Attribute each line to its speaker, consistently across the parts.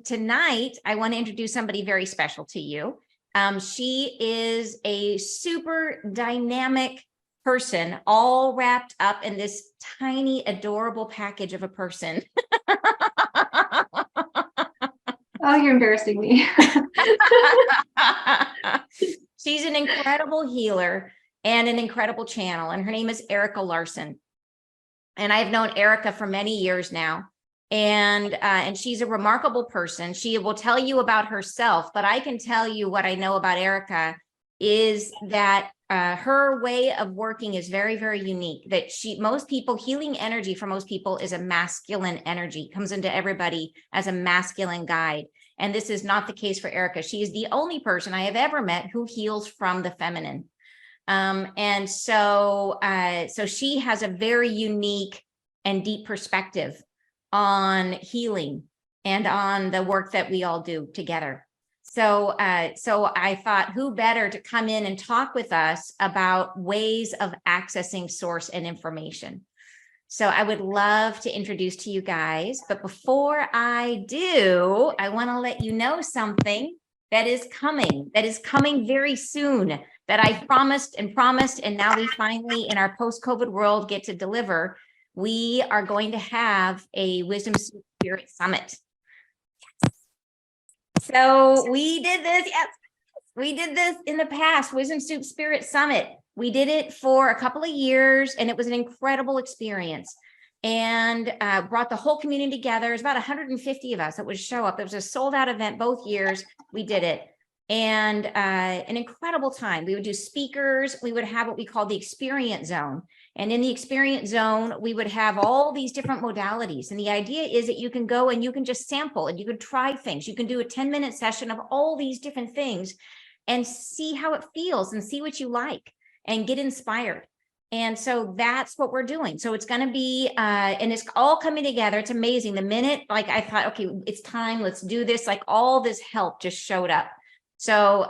Speaker 1: tonight, I want to introduce somebody very special to you. She is a super dynamic person, all wrapped up in this tiny, adorable package of a person.
Speaker 2: Oh, you're embarrassing me.
Speaker 1: She's an incredible healer and an incredible channel, and her name is Erika Larson. And I've known Erika for many years now, and she's a remarkable person. She will tell you about herself, but I can tell you what I know about Erika is that her way of working is very, very unique. That most people, healing energy for most people is a masculine energy, comes into everybody as a masculine guide. And this is not the case for Erika. She is the only person I have ever met who heals from the feminine. And so she has a very unique and deep perspective on healing and on the work that we all do together. So I thought, who better to come in and talk with us about ways of accessing source and information. So I would love to introduce to you guys, but before I do, I want to let you know something that is coming very soon, that I promised, and now we finally, in our post-COVID world, get to deliver. We are going to have a Wisdom Soup Spirit Summit. So we did this, yes, we did this in the past, Wisdom Soup Spirit Summit. We did it for a couple of years, and it was an incredible experience, and brought the whole community together. There's about 150 of us that would show up. It was a sold-out event both years. We did it, and an incredible time. We would do speakers. We would have what we call the experience zone, and in the experience zone, we would have all these different modalities. And the idea is that you can go and you can just sample, and you can try things. You can do a 10-minute session of all these different things and see how it feels and see what you like and get inspired. And so that's what we're doing. So it's going to be, and it's all coming together. It's amazing. The minute, like, I thought, okay, it's time, let's do this. Like, all this help just showed up. So,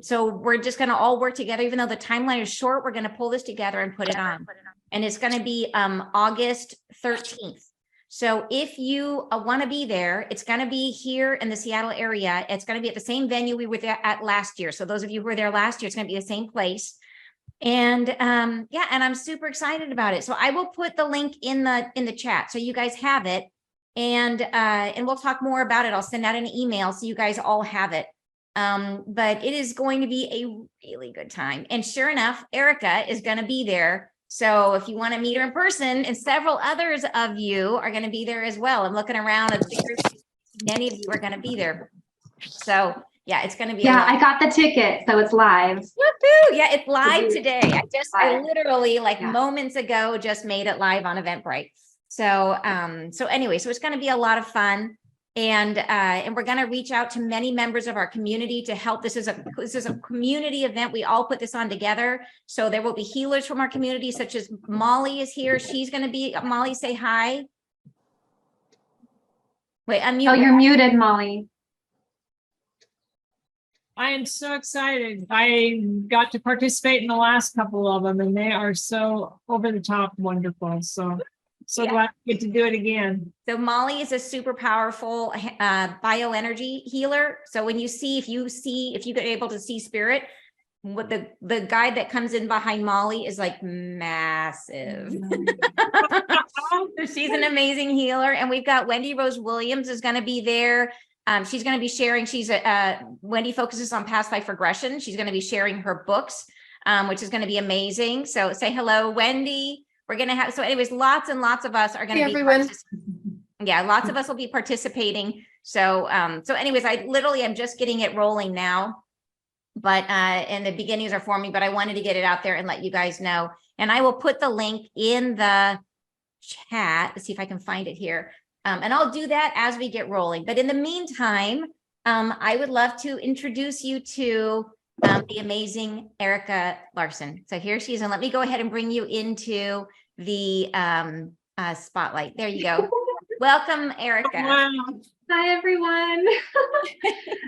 Speaker 1: so we're just going to all work together. Even though the timeline is short, we're going to pull this together and put it on. And it's going to be August 13th. So if you want to be there, it's going to be here in the Seattle area. It's going to be at the same venue we were there at last year. So those of you who were there last year, it's going to be the same place. And yeah, and I'm super excited about it. So I will put the link in the chat so you guys have it, and we'll talk more about it. I'll send out an email so you guys all have it. But it is going to be a really good time. And sure enough, Erika is going to be there. So if you want to meet her in person, and several others of you are going to be there as well. I'm looking around at many of you are going to be there. So yeah, it's going to be.
Speaker 2: Yeah, I got the ticket, so it's live.
Speaker 1: Woohoo! Yeah, it's live today. I literally moments ago just made it live on Eventbrite. So anyway, so it's going to be a lot of fun, and we're going to reach out to many members of our community to help. This is a community event. We all put this on together. So there will be healers from our community, such as Molly is here. She's going to be. Molly, say hi. Wait, unmute.
Speaker 2: Oh, you're muted, Molly.
Speaker 3: I am so excited. I got to participate in the last couple of them, and they are so over the top wonderful. So glad to get to do it again.
Speaker 1: So Molly is a super powerful bioenergy healer. So when if you get able to see spirit, what the guide that comes in behind Molly is like massive. So she's an amazing healer. And we've got Wendy Rose Williams is going to be there. She's going to be sharing, Wendy focuses on past life regression. She's going to be sharing her books, which is going to be amazing. So say hello, Wendy. We're going to have, so anyways, lots and lots of us are going to be, everyone. Yeah, lots of us will be participating. So anyways, I'm just getting it rolling now, but, and the beginnings are forming, but I wanted to get it out there and let you guys know. And I will put the link in the chat. Let's see if I can find it here. And I'll do that as we get rolling. But in the meantime, I would love to introduce you to the amazing Erika Larson. So here she is. And let me go ahead and bring you into the spotlight. There you go. Welcome, Erika.
Speaker 3: Wow.
Speaker 2: Hi, everyone.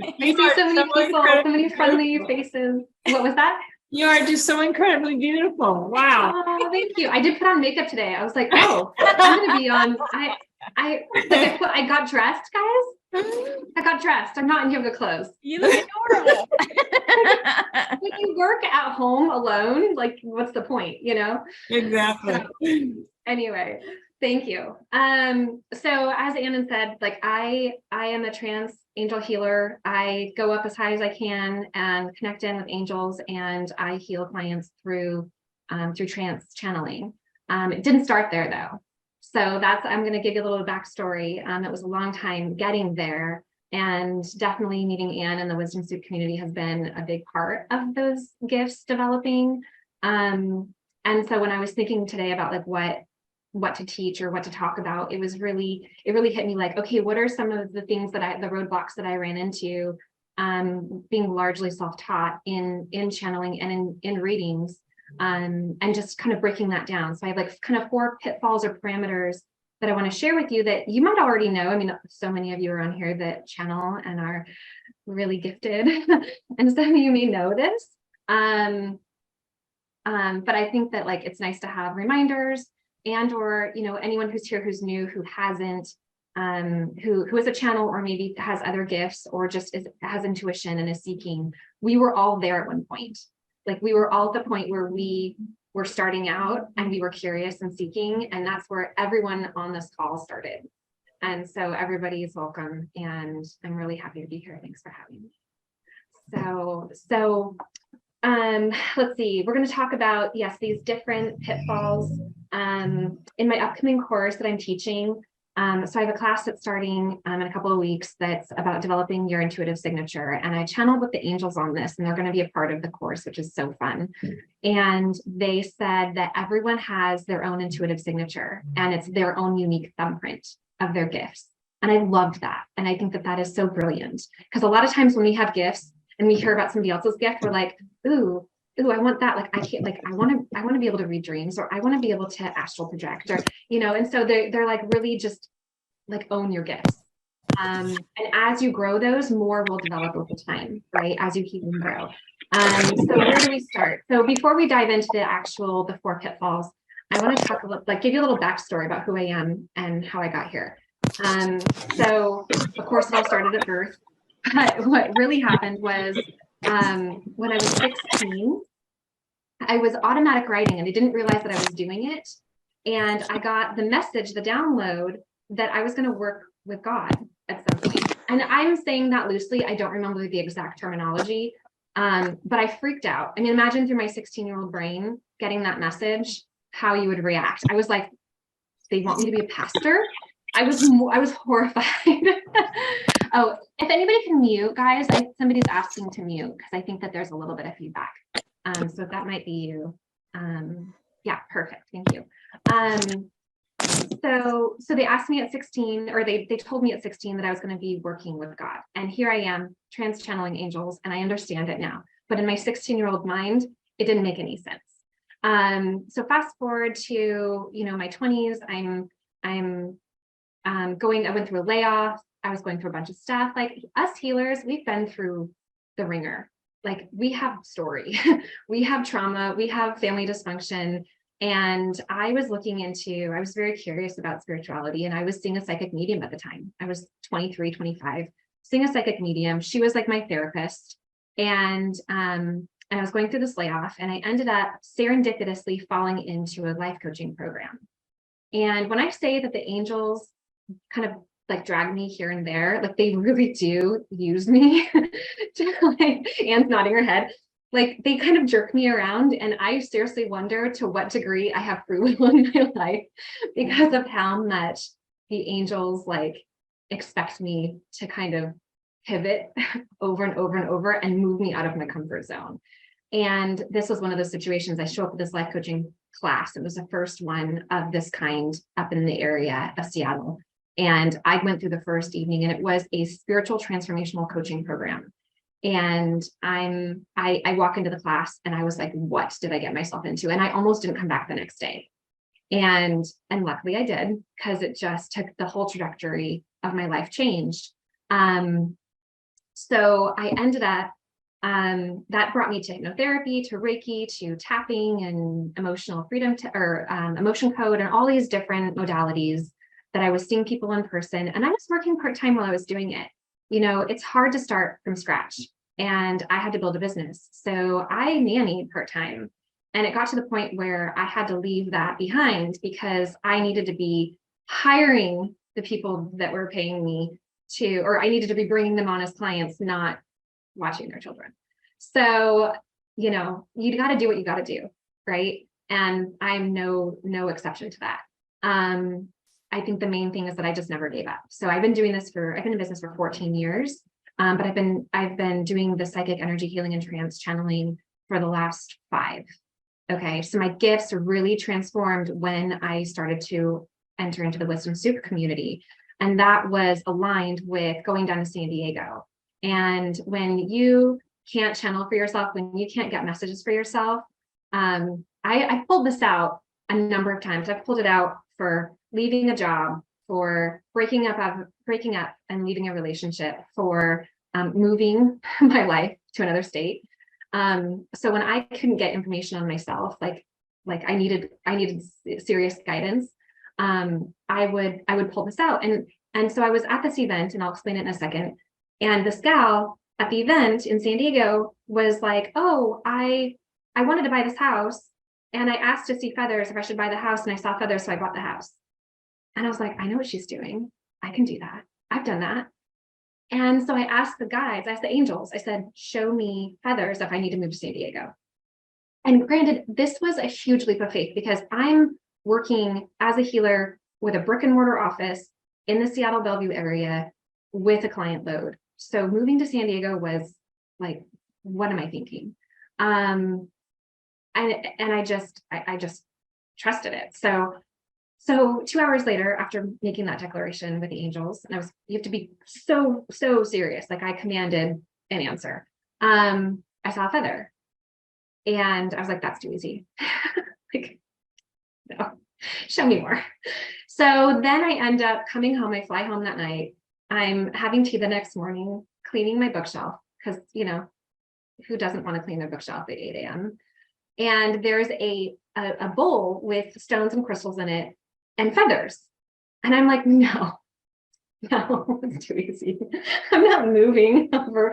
Speaker 2: I see so many people, so many friendly faces. What was that?
Speaker 3: You are just so incredibly beautiful. Wow.
Speaker 2: Oh, thank you. I did put on makeup today. I was like, oh, I'm going to be on. I got dressed, guys. I got dressed. I'm not in yoga clothes.
Speaker 1: You look adorable.
Speaker 2: When you work at home alone, like what's the point, you know?
Speaker 3: Exactly.
Speaker 2: So, anyway, thank you. So as Annan said, like I am a trance angel healer. I go up as high as I can and connect in with angels, and I heal clients through trance channeling. It didn't start there though. So I'm going to give you a little backstory. It was a long time getting there, and definitely meeting Anne and the Wisdom Soup community has been a big part of those gifts developing. And so when I was thinking today about like what to teach or what to talk about, it really hit me like, okay, what are some of the things that the roadblocks that I ran into, being largely self-taught in channeling and in readings, and just kind of breaking that down. So I have like kind of 4 pitfalls or parameters that I want to share with you that you might already know. I mean, so many of you are on here that channel and are really gifted, and some of you may know this. But I think that like it's nice to have reminders, and or anyone who's here who's new, who hasn't, who is a channel or maybe has other gifts or just has intuition and is seeking. We were all there at one point. Like we were all at the point where we were starting out and we were curious and seeking, and that's where everyone on this call started. And so everybody is welcome, and I'm really happy to be here. Thanks for having me. So let's see, we're going to talk about, yes, these different pitfalls in my upcoming course that I'm teaching. So I have a class that's starting in a couple of weeks that's about developing your intuitive signature. And I channeled with the angels on this, and they're going to be a part of the course, which is so fun. And they said that everyone has their own intuitive signature, and it's their own unique thumbprint of their gifts. And I loved that. And I think that that is so brilliant, because a lot of times when we have gifts and we hear about somebody else's gift, we're like, ooh, I want that. Like, I can't, like, I want to be able to read dreams, or I want to be able to astral project, or, and so they're like, really just like own your gifts. And as you grow those, more will develop over time, right? As you heal and grow. So where do we start? So before we dive into the 4 pitfalls, I want to talk a little, like give you a little backstory about who I am and how I got here. So of course it all started at birth, but what really happened was when I was 16, I was automatic writing, and I didn't realize that I was doing it. And I got the message, the download, that I was going to work with God at some point. And I'm saying that loosely. I don't remember the exact terminology, but I freaked out. I mean, imagine through my 16-year-old brain getting that message, how you would react. I was like, they want me to be a pastor? I was horrified. Oh, if anybody can mute, guys, somebody's asking to mute, because I think that there's a little bit of feedback. So that might be you. Yeah, perfect. Thank you. So they asked me at 16, or they told me at 16 that I was going to be working with God. And here I am, trans channeling angels, and I understand it now. But in my 16-year-old mind, it didn't make any sense. So fast forward to, my 20s, I went through a layoff. I was going through a bunch of stuff. Like us healers, we've been through the ringer. Like we have story, we have trauma, we have family dysfunction. And I was very curious about spirituality, and I was seeing a psychic medium at the time. I was 23, 25, seeing a psychic medium. She was like my therapist. And I was going through this layoff, and I ended up serendipitously falling into a life coaching program. And when I say that the angels kind of like drag me here and there, like they really do use me to, like, Anne's nodding her head, like they kind of jerk me around. And I seriously wonder to what degree I have free will in my life, because of how much the angels like expect me to kind of pivot over and over and over and move me out of my comfort zone. And this was one of those situations. I show up at this life coaching class. It was the first one of this kind up in the area of Seattle. And I went through the first evening, and it was a spiritual transformational coaching program. And I walk into the class, and I was like, what did I get myself into? And I almost didn't come back the next day. And luckily I did, because it just took the whole trajectory of my life changed. So I ended up, that brought me to hypnotherapy, to Reiki, to tapping and emotional freedom, or emotion code, and all these different modalities. that I was seeing people in person, and I was working part-time while I was doing it. You know, it's hard to start from scratch, and I had to build a business. So I nannied part-time, and it got to the point where I had to leave that behind because I needed to be hiring the people that were paying me to, or I needed to be bringing them on as clients, not watching their children. So, you know, you got to do what you got to do, right? And I'm no exception to that. I think the main thing is that I just never gave up. So I've been in business for 14 years, but I've been doing the psychic energy healing and trance channeling for the last 5. Okay, so my gifts really transformed when I started to enter into the Wisdom Soup community. And that was aligned with going down to San Diego. And when you can't channel for yourself, when you can't get messages for yourself, I pulled this out a number of times. I've pulled it out for leaving a job, for breaking up and leaving a relationship, for moving my life to another state. So when I couldn't get information on myself, like I needed serious guidance, I would pull this out. And so I was at this event, and I'll explain it in a second. And this gal at the event in San Diego was like, oh, I wanted to buy this house, and I asked to see feathers if I should buy the house, and I saw feathers, so I bought the house. And I was like, I know what she's doing. I can do that. I've done that. And so I asked the angels, I said, show me feathers if I need to move to San Diego. And granted, this was a huge leap of faith because I'm working as a healer with a brick and mortar office in the Seattle Bellevue area with a client load. So moving to San Diego was like, what am I thinking? And I just trusted it. So 2 hours later, after making that declaration with the angels, and you have to be so serious. Like I commanded an answer. I saw a feather, and I was like, that's too easy. Like, no, show me more. So then I end up coming home. I fly home that night. I'm having tea the next morning, cleaning my bookshelf, because, you know, who doesn't want to clean their bookshelf at 8 a.m.? And there's a bowl with stones and crystals in it and feathers. And I'm like, no, it's too easy. I'm not moving over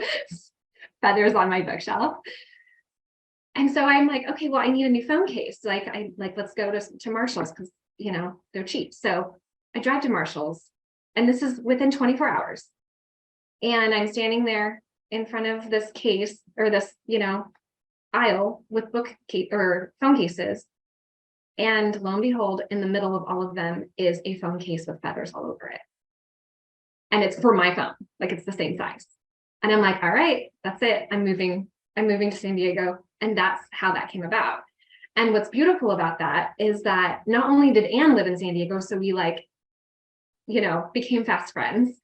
Speaker 2: feathers on my bookshelf. And so I'm like, okay, well, I need a new phone case. Let's go to Marshall's, because, you know, they're cheap. So I drive to Marshall's, and this is within 24 hours. And I'm standing there in front of this case, or this, you know, aisle with phone cases. And lo and behold, in the middle of all of them is a phone case with feathers all over it. And it's for my phone, like it's the same size. And I'm like, all right, that's it. I'm moving to San Diego. And that's how that came about. And what's beautiful about that is that not only did Anne live in San Diego, so we became fast friends.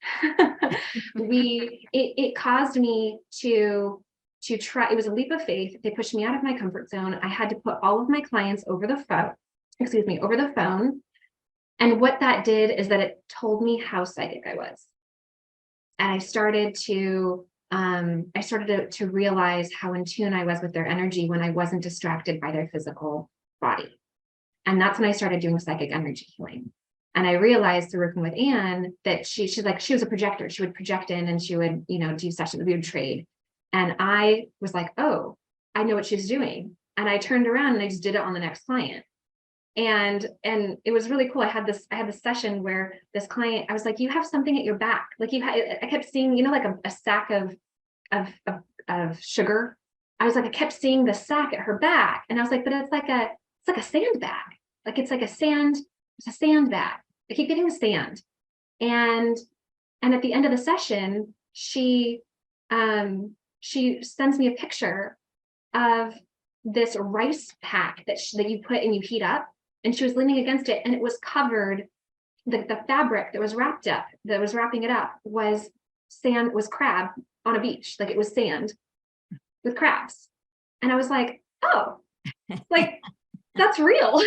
Speaker 2: It caused me to try. It was a leap of faith. They pushed me out of my comfort zone. I had to put all of my clients over the phone. And what that did is that it told me how psychic I was. And I started to realize how in tune I was with their energy when I wasn't distracted by their physical body. And that's when I started doing psychic energy healing. And I realized through working with Anne that she was a projector. She would project in, and she would, do sessions, we would trade. And I was like, oh, I know what she's doing. And I turned around and I just did it on the next client. And it was really cool. I had this session where this client, I was like, you have something at your back. Like I kept seeing, like a sack of sugar. I was like, I kept seeing the sack at her back. And I was like, but it's like a sandbag. Like it's a sandbag. I keep getting the sand. And at the end of the session, she sends me a picture of this rice pack that you put and you heat up. And she was leaning against it, and it was covered. The fabric that was wrapping it up was crab on a beach. Like it was sand with crabs. And I was like, oh, like that's real.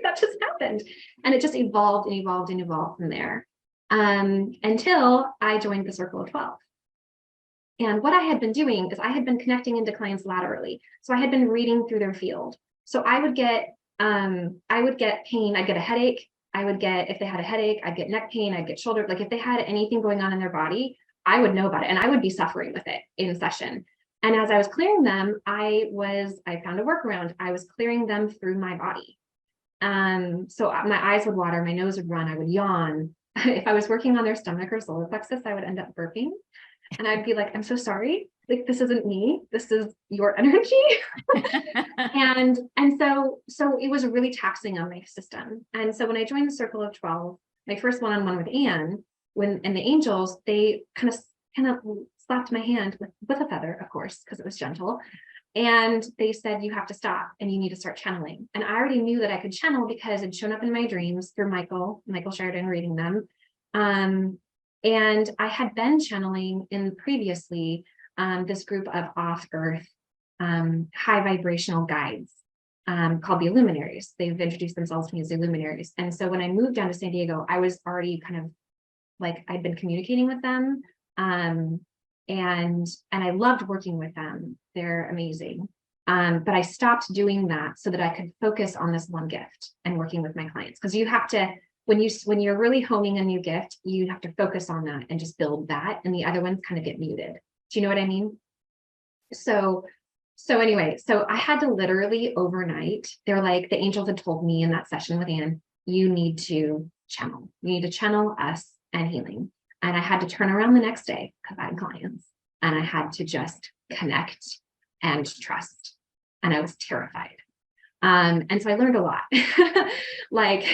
Speaker 2: That just happened. And it just evolved and evolved and evolved from there. Until I joined the Circle of 12. And what I had been doing is I had been connecting into clients laterally. So I had been reading through their field. So I would get pain, I'd get a headache, I would get, if they had a headache, I'd get neck pain, I'd get shoulder, like if they had anything going on in their body, I would know about it and I would be suffering with it in session. And as I was clearing them, I found a workaround. I was clearing them through my body. So my eyes would water, my nose would run, I would yawn. If I was working on their stomach or solar plexus, I would end up burping. And I'd be like, I'm so sorry. Like, this isn't me. This is your energy. and so it was really taxing on my system. And so when I joined the Circle of 12, my first one-on-one with Anne, and the angels, they kind of slapped my hand with a feather, of course, because it was gentle. And they said, you have to stop and you need to start channeling. And I already knew that I could channel because it'd shown up in my dreams through Michael Sheridan reading them. And I had been channeling in previously this group of off-earth high vibrational guides called the Illuminaries. They've introduced themselves to me as the Illuminaries. And so when I moved down to San Diego, I was already kind of like, I'd been communicating with them. And I loved working with them. They're amazing. But I stopped doing that so that I could focus on this one gift and working with my clients. Because you have to, when you're really honing a new gift, you have to focus on that and just build that. And the other ones kind of get muted. Do you know what I mean? So anyway, so I had to literally overnight, they're like, the angels had told me in that session with Anne, you need to channel. You need to channel us and healing. And I had to turn around the next day because I had clients and I had to just connect and trust. And I was terrified. And so I learned a lot. Like,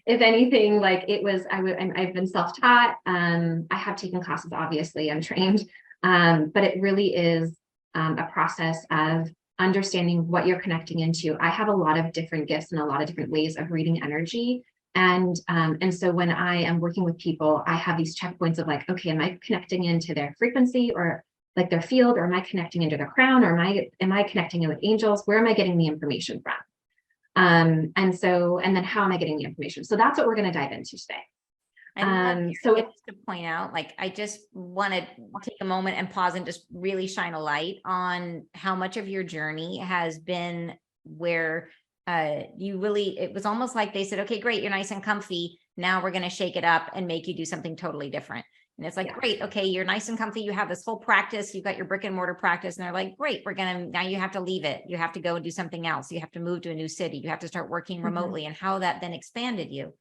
Speaker 2: if anything, like it was, I've been self-taught. I have taken classes, obviously, I'm trained. But it really is a process of understanding what you're connecting into. I have a lot of different gifts and a lot of different ways of reading energy. And so when I am working with people, I have these checkpoints of like, okay, am I connecting into their frequency or like their field, or am I connecting into their crown, or am I connecting in with angels? Where am I getting the information from? And then how am I getting the information? So that's what we're going to dive into today.
Speaker 1: So it's to point out, like, I just want to take a moment and pause and just really shine a light on how much of your journey has been where it was almost like they said, okay, great, you're nice and comfy. Now we're going to shake it up and make you do something totally different. And it's like, yeah, great, okay, you're nice and comfy. You have this whole practice. You've got your brick and mortar practice. And they're like, great, now you have to leave it. You have to go and do something else. You have to move to a new city. You have to start working remotely, and how that then expanded you.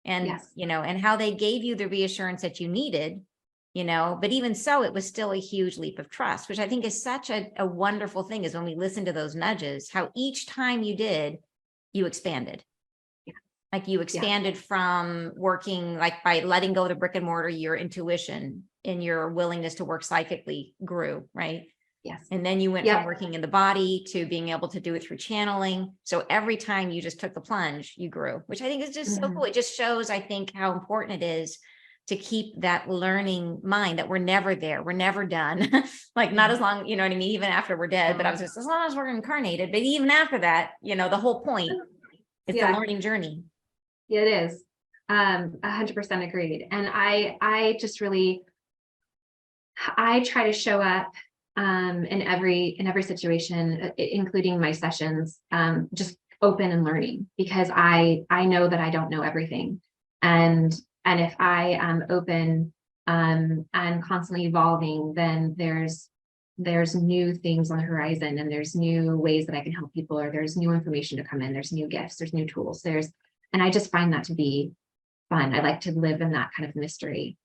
Speaker 1: And, yes, and how they gave you the reassurance that you needed, but even so, it was still a huge leap of trust, which I think is such a wonderful thing, is when we listen to those nudges, how each time you did, you expanded. Like you expanded from working, like by letting go of the brick and mortar, your intuition and your willingness to work psychically grew, right?
Speaker 2: Yes.
Speaker 1: And then you went from working in the body to being able to do it through channeling. So every time you just took the plunge, you grew, which I think is just so cool. It just shows, I think, how important it is to keep that learning mind, that we're never there. We're never done. Like not as long, you know what I mean? Even after we're dead, but I was just, as long as we're incarnated, but even after that, the whole point, it's a learning journey.
Speaker 2: Yeah, it is. 100% agreed. And I just really, I try to show up in every situation, including my sessions, just open and learning, because I know that I don't know everything. And if I am open and constantly evolving, then there's new things on the horizon, and there's new ways that I can help people, or there's new information to come in, there's new gifts, there's new tools, and I just find that to be fun. I like to live in that kind of mystery,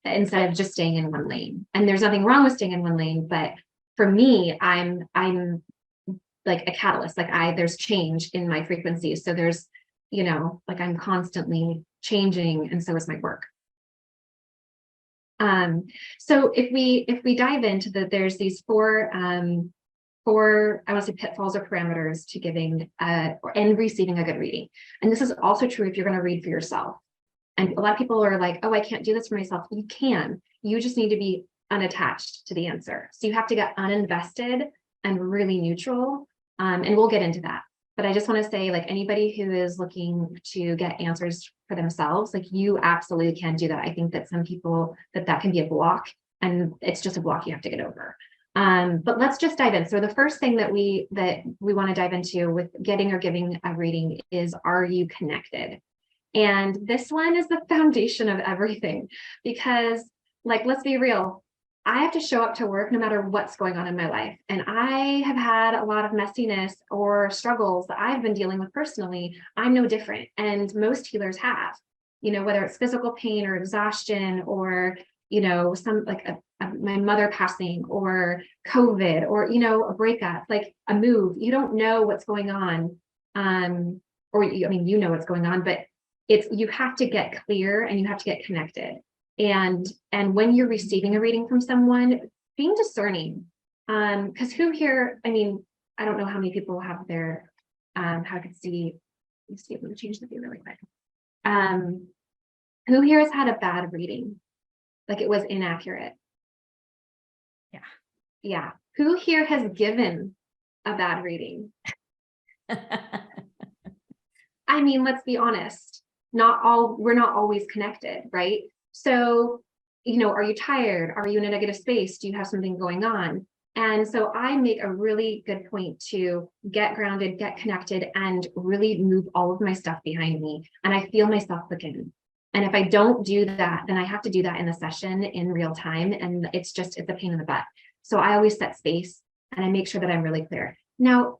Speaker 2: instead of just staying in one lane. And there's nothing wrong with staying in one lane, but for me, I'm like a catalyst. Like there's change in my frequencies. So there's, like I'm constantly changing, and so is my work. So if we dive into there's these four, I want to say pitfalls or parameters to giving and receiving a good reading. And this is also true if you're going to read for yourself. And a lot of people are like, oh, I can't do this for myself. You can. You just need to be unattached to the answer. So you have to get uninvested and really neutral. And we'll get into that. But I just want to say, like, anybody who is looking to get answers for themselves, like, you absolutely can do that. I think that some people, that can be a block, and it's just a block you have to get over. But let's just dive in. So the first thing that we want to dive into with getting or giving a reading is, are you connected? And this one is the foundation of everything, because, like, let's be real, I have to show up to work no matter what's going on in my life. And I have had a lot of messiness or struggles that I've been dealing with personally. I'm no different. And most healers have, whether it's physical pain or exhaustion, or, some like my mother passing, or COVID, or, a breakup, like a move. You don't know what's going on. You know what's going on, but you have to get clear and you have to get connected. And when you're receiving a reading from someone, being discerning, because who here, I don't know how many people have their, how I could see, let's see if we can change the view really quick. Who here has had a bad reading? Like it was inaccurate?
Speaker 1: Yeah.
Speaker 2: Yeah. Who here has given a bad reading? Let's be honest. We're not always connected, right? So, are you tired? Are you in a negative space? Do you have something going on? And so I make a really good point to get grounded, get connected, and really move all of my stuff behind me. And I feel myself again. And if I don't do that, then I have to do that in the session in real time. And it's a pain in the butt. So I always set space and I make sure that I'm really clear. Now,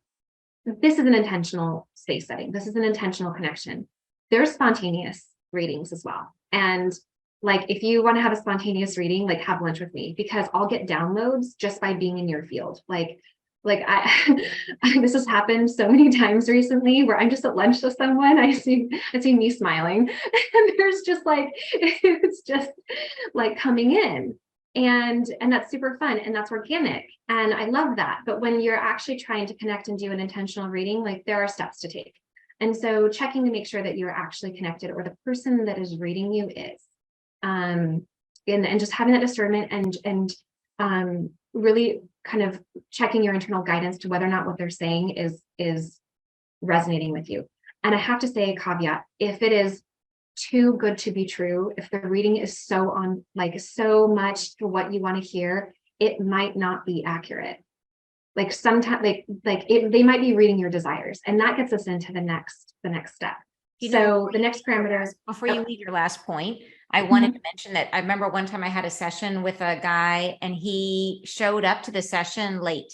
Speaker 2: this is an intentional space setting. This is an intentional connection. There's spontaneous readings as well. And like, if you want to have a spontaneous reading, like have lunch with me, because I'll get downloads just by being in your field. Like this has happened so many times recently where I'm just at lunch with someone. I see me smiling and there's just like, it's just like coming in, and that's super fun and that's organic. And I love that. But when you're actually trying to connect and do an intentional reading, like there are steps to take. And so checking to make sure that you're actually connected, or the person that is reading you is, and just having that discernment and really kind of checking your internal guidance to whether or not what they're saying is resonating with you. And I have to say a caveat: if it is too good to be true, if the reading is so much for what you want to hear, it might not be accurate. Like sometimes, they might be reading your desires, and that gets us into the next step. So the next parameter is,
Speaker 1: before you leave your last point, I wanted to mention that I remember one time I had a session with a guy and he showed up to the session late,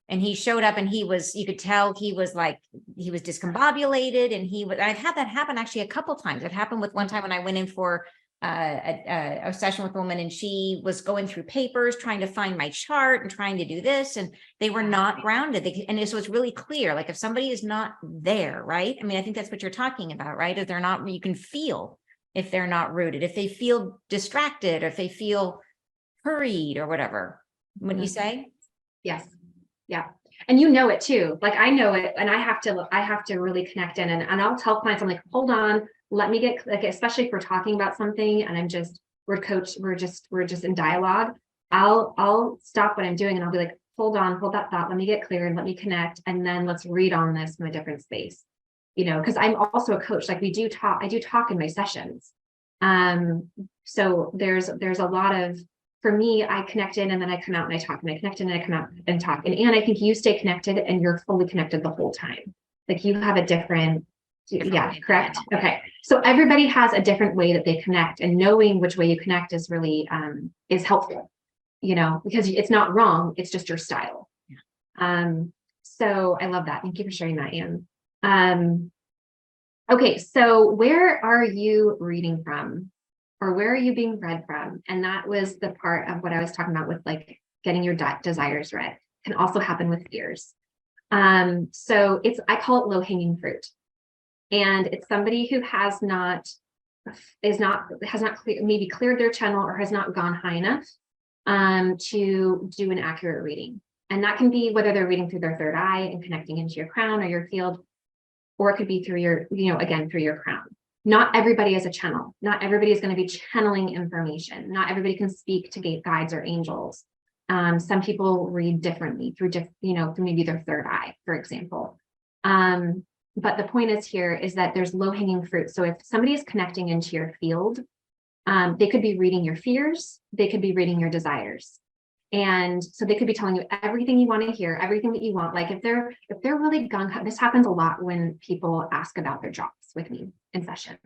Speaker 1: and he showed up and you could tell he was discombobulated, and I've had that happen actually a couple times. It happened with one time when I went in for a session with a woman, and she was going through papers, trying to find my chart and trying to do this, and they were not grounded. And this was really clear. Like if somebody is not there, right? I think that's what you're talking about, right? If they're not, you can feel if they're not rooted, if they feel distracted, or if they feel hurried or whatever. Wouldn't you say?
Speaker 2: Yes. Yeah. And it too. Like I know it, and I have to really connect in, and I'll tell clients, I'm like, hold on, let me get, like, especially if we're talking about something and we're just in dialogue, I'll stop what I'm doing and I'll be like, hold that thought, let me get clear and let me connect, and then let's read on this from a different space, because I'm also a coach. Like I do talk in my sessions. So there's a lot of, for me, I connect in and then I come out and I talk, and I connect in and I come out and talk. And I think you stay connected and you're fully connected the whole time. Like you have a different yeah, correct. Okay. So everybody has a different way that they connect, and knowing which way you connect is really is helpful, because it's not wrong. It's just your style. Yeah. So I love that. Thank you for sharing that, Anne. Okay. So where are you reading from, or where are you being read from? And that was the part of what I was talking about with like getting your desires read. Can also happen with fears. So I call it low-hanging fruit. And it's somebody who has not cleared their channel, or has not gone high enough to do an accurate reading. And that can be whether they're reading through their third eye and connecting into your crown or your field, or it could be through your, through your crown. Not everybody is a channel. Not everybody is going to be channeling information. Not everybody can speak to guides or angels. Some people read differently through maybe their third eye, for example. But the point is that there's low-hanging fruit. So if somebody is connecting into your field, they could be reading your fears, they could be reading your desires. And so they could be telling you everything you want to hear, everything that you want. Like if they're really gung-ho, this happens a lot when people ask about their jobs with me in session,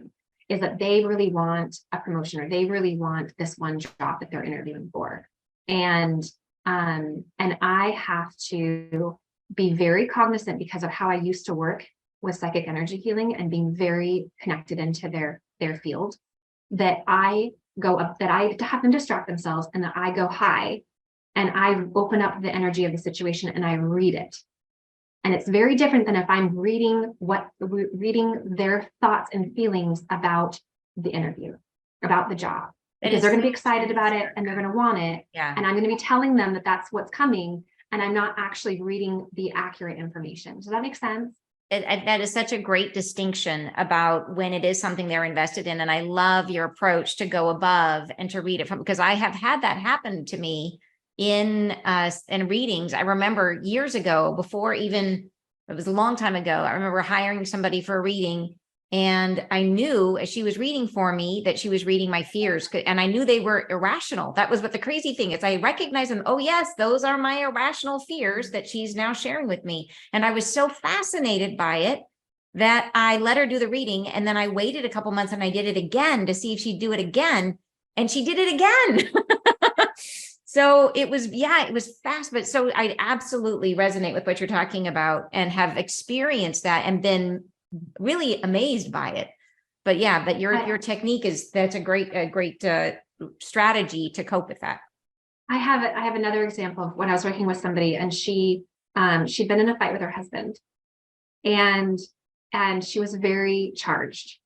Speaker 2: is that they really want a promotion or they really want this one job that they're interviewing for. And I have to be very cognizant because of how I used to work with psychic energy healing and being very connected into their field, that I go up, that I have them distract themselves, and that I go high and I open up the energy of the situation and I read it. And it's very different than if I'm reading their thoughts and feelings about the interview, about the job, because they're going to be excited about it and they're going to want it.
Speaker 1: Yeah.
Speaker 2: And I'm going to be telling them that that's what's coming. And I'm not actually reading the accurate information. Does that make sense?
Speaker 1: That is such a great distinction about when it is something they're invested in. And I love your approach to go above and to read it from, because I have had that happen to me in readings. I remember years ago, before even, it was a long time ago, I remember hiring somebody for a reading, and I knew as she was reading for me that she was reading my fears, and I knew they were irrational. That was what the crazy thing is. I recognized them. Oh yes, those are my irrational fears that she's now sharing with me. And I was so fascinated by it that I let her do the reading. And then I waited a couple months and I did it again to see if she'd do it again. And she did it again. So it was fast, but so I absolutely resonate with what you're talking about and have experienced that and been really amazed by it. But yeah, but your technique that's a great strategy to cope with that.
Speaker 2: I have another example of when I was working with somebody, and she'd been in a fight with her husband, and she was very charged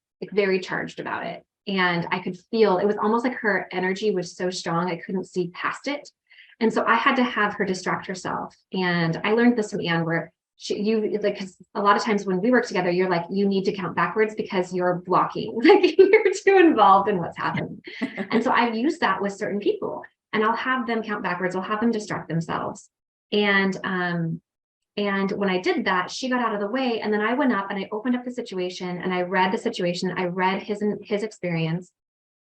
Speaker 2: about it. And I could feel, it was almost like her energy was so strong, I couldn't see past it. And so I had to have her distract herself. And I learned this from Anne, where because a lot of times when we work together, you're like, you need to count backwards because you're blocking, like you're too involved in what's happening. And so I've used that with certain people, and I'll have them count backwards. I'll have them distract themselves. And when I did that, she got out of the way. And then I went up and I opened up the situation and I read the situation. I read his experience,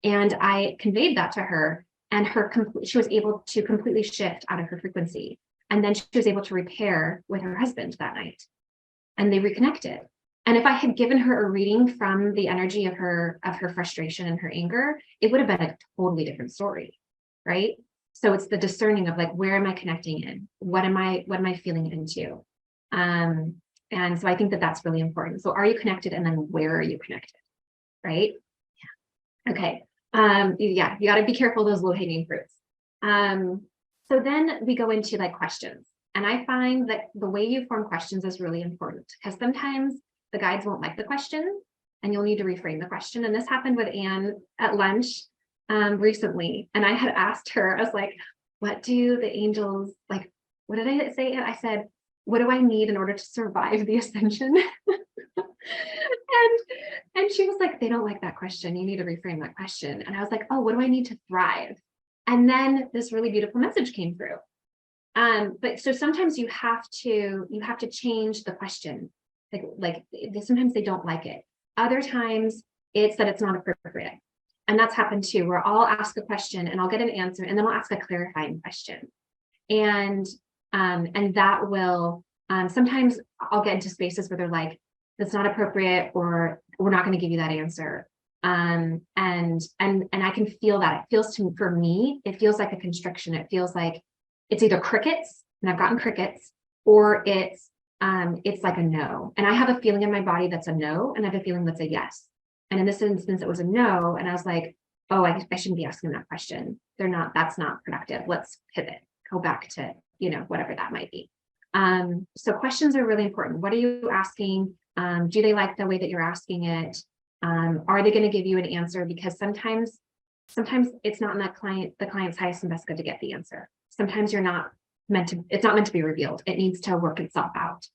Speaker 2: and I conveyed that to her, and she was able to completely shift out of her frequency. And then she was able to repair with her husband that night, and they reconnected. And if I had given her a reading from the energy of her frustration and her anger, it would have been a totally different story, right? So it's the discerning of like, where am I connecting in? What am I feeling into? And so I think that that's really important. So are you connected? And then where are you connected? Right? Yeah. Okay. You got to be careful of those low-hanging fruits. So then we go into like questions. And I find that the way you form questions is really important, because sometimes the guides won't like the question and you'll need to reframe the question. And this happened with Anne at lunch recently. And I had asked her, I was like, what do the angels, like, what did I say? I said, what do I need in order to survive the ascension? and she was like, they don't like that question. You need to reframe that question. And I was like, oh, what do I need to thrive? And then this really beautiful message came through. But so sometimes you have to change the question. Like sometimes they don't like it. Other times it's that it's not appropriate. And that's happened too, where I'll ask a question and I'll get an answer, and then I'll ask a clarifying question. And that will, sometimes I'll get into spaces where they're like, that's not appropriate, or we're not going to give you that answer. And I can feel that. It feels for me, it feels like a constriction. It feels like it's either crickets, and I've gotten crickets, or it's like a no. And I have a feeling in my body that's a no, and I have a feeling that's a yes. And in this instance, it was a no. And I was like, oh, I shouldn't be asking that question. That's not productive. Let's pivot, go back to, whatever that might be. So questions are really important. What are you asking? Do they like the way that you're asking it? Are they going to give you an answer? Because sometimes it's not in the client's highest and best good to get the answer. Sometimes it's not meant to be revealed. It needs to work itself out.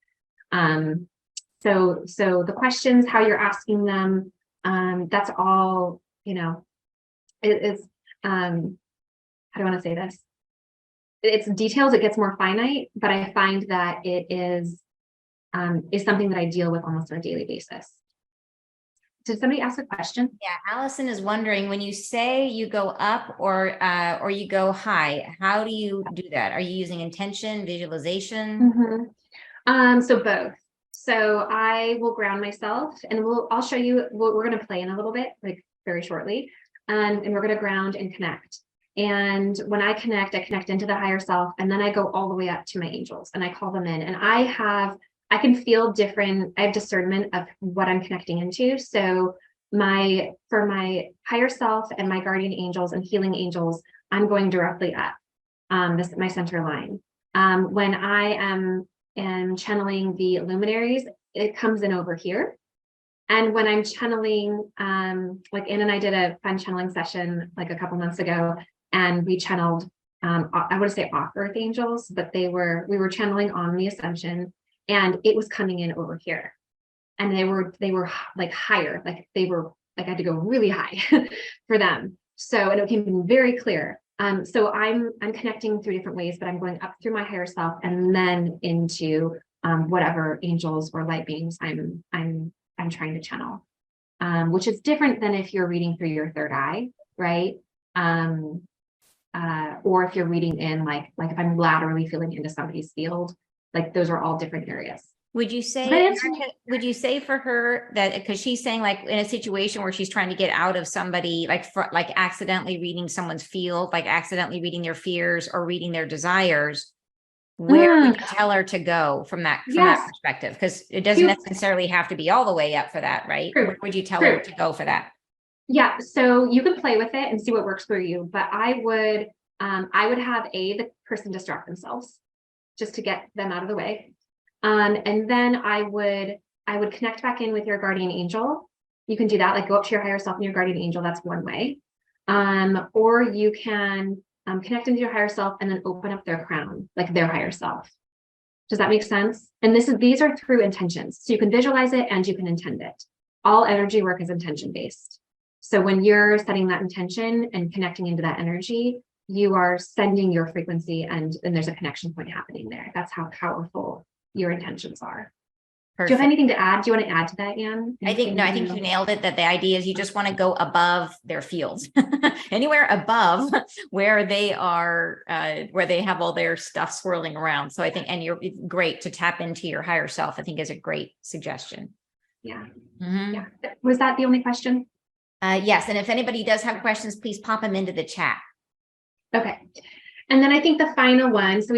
Speaker 2: So the questions, how you're asking them, that's all, it is, how do I want to say this? It's details, it gets more finite, but I find that it is something that I deal with almost on a daily basis. Did somebody ask a question?
Speaker 1: Yeah, Allison is wondering, when you say you go up or you go high, how do you do that? Are you using intention, visualization?
Speaker 2: So both. So I will ground myself, and I'll show you what we're going to play in a little bit, like very shortly. And we're going to ground and connect. And when I connect into the higher self, and then I go all the way up to my angels and I call them in, and I can feel different. I have discernment of what I'm connecting into. So for my higher self and my guardian angels and healing angels, I'm going directly up my center line. When I am channeling the luminaries, it comes in over here. And when I'm channeling, like Ann and I did a fun channeling session like a couple months ago, and we channeled, I would say off earth angels, but we were channeling on the ascension, and it was coming in over here. And they were like higher, like I had to go really high for them. So, and it became very clear. So I'm connecting through different ways, but I'm going up through my higher self and then into whatever angels or light beings I'm trying to channel, which is different than if you're reading through your third eye, right? Or if you're reading in like if I'm laterally feeling into somebody's field, like those are all different areas.
Speaker 1: Would you say, Erika, would you say for her that, because she's saying like in a situation where she's trying to get out of somebody, like accidentally reading someone's field, like accidentally reading their fears or reading their desires, where would you tell her to go from that perspective? Because it doesn't necessarily have to be all the way up for that, right? Where would you tell her to go for that?
Speaker 2: Yeah, so you can play with it and see what works for you, but I would have the person distract themselves just to get them out of the way. And then I would connect back in with your guardian angel. You can do that, like go up to your higher self and your guardian angel. That's one way. Or you can connect into your higher self and then open up their crown, like their higher self. Does that make sense? And these are through intentions. So you can visualize it and you can intend it. All energy work is intention based. So when you're setting that intention and connecting into that energy, you are sending your frequency, and there's a connection point happening there. That's how powerful your intentions are. Perfect. Do you have anything to add? Do you want to add to that, Ann?
Speaker 1: I think you nailed it, that the idea is you just want to go above their fields, anywhere above where they are, where they have all their stuff swirling around. So I think, and it's great to tap into your higher self, I think is a great suggestion.
Speaker 2: Yeah. Yeah. Was that the only question?
Speaker 1: Yes. And if anybody does have questions, please pop them into the chat. Okay.
Speaker 2: And then I think the final one, so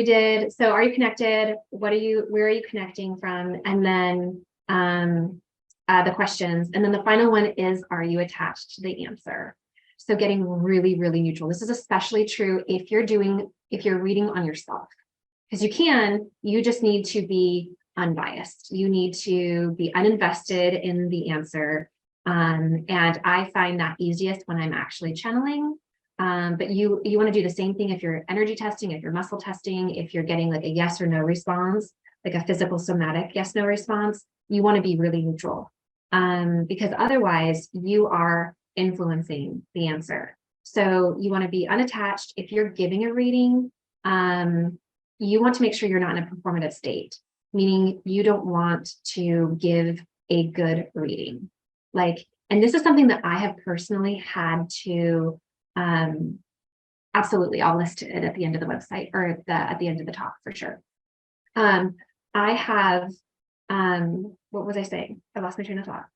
Speaker 2: are you connected? Where are you connecting from? And then the questions. And then the final one is, are you attached to the answer? So getting really, really neutral. This is especially true if you're reading on yourself, because you just need to be unbiased. You need to be uninvested in the answer. And I find that easiest when I'm actually channeling. But you want to do the same thing if you're energy testing, if you're muscle testing, if you're getting like a yes or no response, like a physical somatic yes, no response, you want to be really neutral. Because otherwise you are influencing the answer. So you want to be unattached. If you're giving a reading, you want to make sure you're not in a performative state, meaning you don't want to give a good reading. And this is something that I have personally had to, absolutely, I'll list it at the end of the website or at the end of the talk for sure. I have, what was I saying? I lost my train of thought.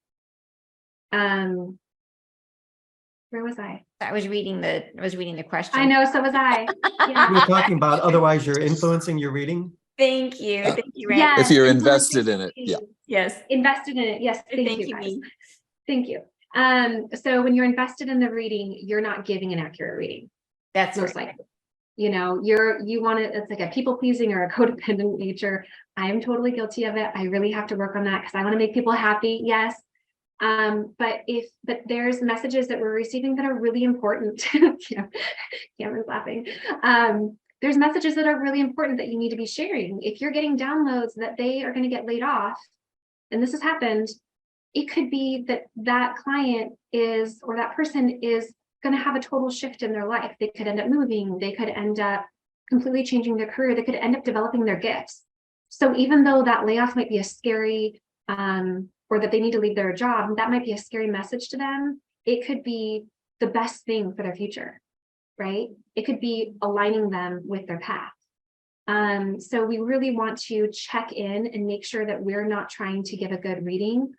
Speaker 2: Where was I?
Speaker 1: I was reading the question.
Speaker 2: I know, so was I.
Speaker 4: Yeah. We're talking about otherwise you're influencing your reading.
Speaker 1: Thank you. Thank you, Randy.
Speaker 2: Yes,
Speaker 5: if you're invested in it. Yeah.
Speaker 2: Yes. Invested in it. Yes. Thank you guys. Thank you. So when you're invested in the reading, you're not giving an accurate reading.
Speaker 1: That's
Speaker 2: most likely. You want it, it's like a people pleasing or a codependent nature. I am totally guilty of it. I really have to work on that because I want to make people happy. Yes. But there's messages that we're receiving that are really important. Cameron's laughing. There's messages that are really important that you need to be sharing. If you're getting downloads that they are going to get laid off, and this has happened, it could be that client is, or that person is going to have a total shift in their life. They could end up moving. They could end up completely changing their career. They could end up developing their gifts. So even though that layoff might be a scary or that they need to leave their job, that might be a scary message to them. It could be the best thing for their future, right? It could be aligning them with their path. So we really want to check in and make sure that we're not trying to give a good reading,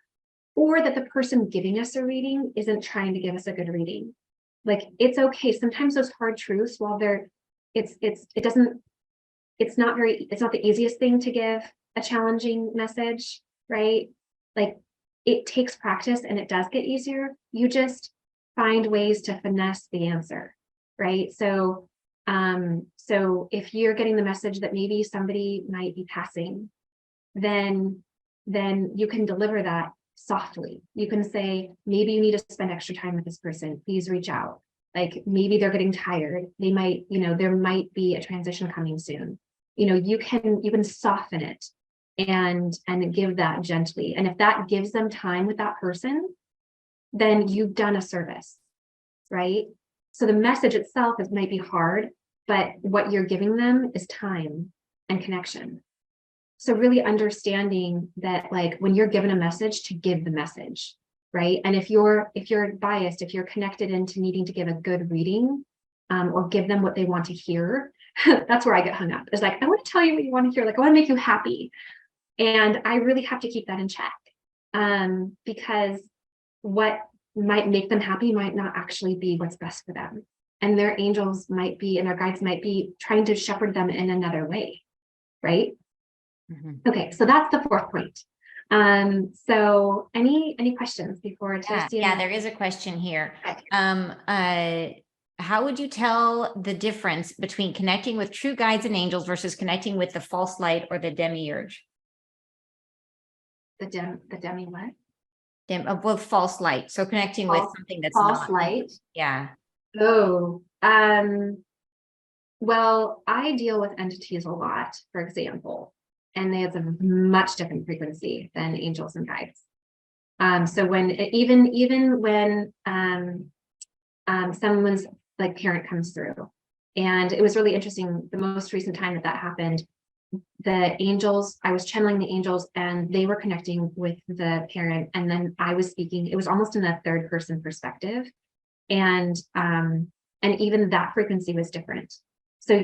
Speaker 2: or that the person giving us a reading isn't trying to give us a good reading. Like, it's okay. Sometimes those hard truths, while it's not the easiest thing to give a challenging message, right? Like, it takes practice and it does get easier. You just find ways to finesse the answer, right? So if you're getting the message that maybe somebody might be passing, then you can deliver that softly. You can say, maybe you need to spend extra time with this person. Please reach out. Like, maybe they're getting tired. They might, there might be a transition coming soon. You can soften it and give that gently. And if that gives them time with that person, then you've done a service, right? So the message itself might be hard, but what you're giving them is time and connection. So really understanding that, like, when you're given a message, to give the message, right? And if you're biased, if you're connected into needing to give a good reading, or give them what they want to hear, that's where I get hung up. It's like, I want to tell you what you want to hear. Like, I want to make you happy. And I really have to keep that in check, because what might make them happy might not actually be what's best for them. And their angels might be, and their guides might be trying to shepherd them in another way, right? Mm-hmm. Okay, so that's the fourth point. So any questions before Tracy?
Speaker 1: Yeah, there is a question here. How would you tell the difference between connecting with true guides and angels versus connecting with the false light or the demiurge?
Speaker 2: The demi what?
Speaker 1: Well, false light. So connecting with something that's
Speaker 2: false
Speaker 1: not
Speaker 2: light.
Speaker 1: Yeah.
Speaker 2: Oh, well, I deal with entities a lot, for example, and they have a much different frequency than angels and guides. So when even when someone's like parent comes through, and it was really interesting. The most recent time that happened, the angels, I was channeling the angels, and they were connecting with the parent, and then I was speaking. It was almost in a third person perspective, and even that frequency was different. So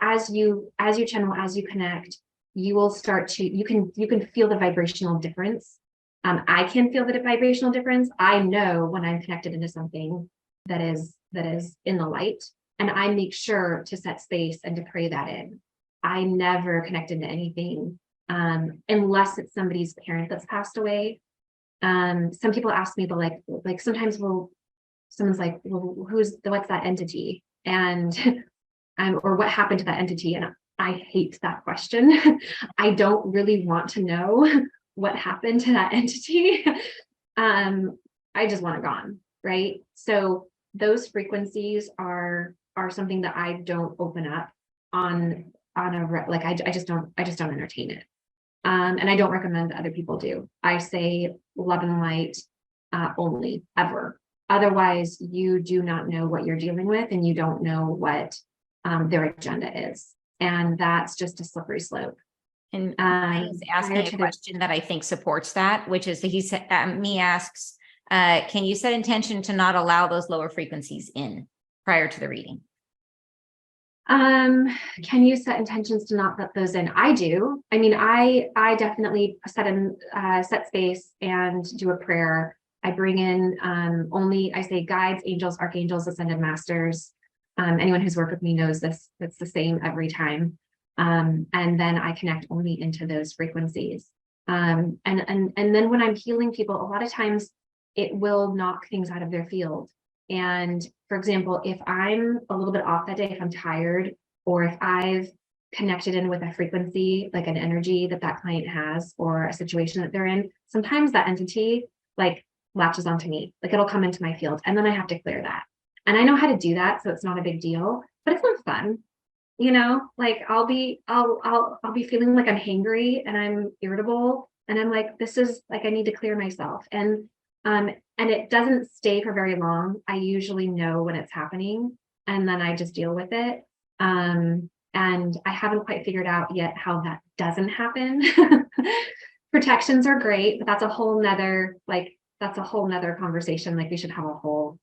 Speaker 2: as you channel, as you connect, you will start to, you can feel the vibrational difference. I can feel the vibrational difference. I know when I'm connected into something that is in the light, and I make sure to set space and to pray that in. I never connect into anything unless it's somebody's parent that's passed away. Some people ask me, but like sometimes someone's like, well, what's that entity? And or what happened to that entity? And I hate that question. I don't really want to know what happened to that entity. I just want it gone, right? So those frequencies are something that I don't open up on I just don't entertain it. And I don't recommend that other people do. I say love and light only, ever. Otherwise, you do not know what you're dealing with, and you don't know what their agenda is. And that's just a slippery slope.
Speaker 1: And he's asking a question that I think supports that, which is he said, asks, can you set intention to not allow those lower frequencies in prior to the reading?
Speaker 2: Can you set intentions to not let those in? I do. I mean, I definitely set space and do a prayer. I bring in I say guides, angels, archangels, ascended masters. Anyone who's worked with me knows this. It's the same every time. And then I connect only into those frequencies. And then when I'm healing people, a lot of times it will knock things out of their field. And for example, if I'm a little bit off that day, if I'm tired, or if I've connected in with a frequency, like an energy that client has, or a situation that they're in, sometimes that entity like latches onto me, like it'll come into my field, and then I have to clear that. And I know how to do that, so it's not a big deal, but it's not fun. Like I'll be feeling like I'm hangry and I'm irritable, and I'm like, this is like, I need to clear myself. And it doesn't stay for very long. I usually know when it's happening, and then I just deal with it. And I haven't quite figured out yet how that doesn't happen. Protections are great, but that's a whole nother, conversation. Like we should have a whole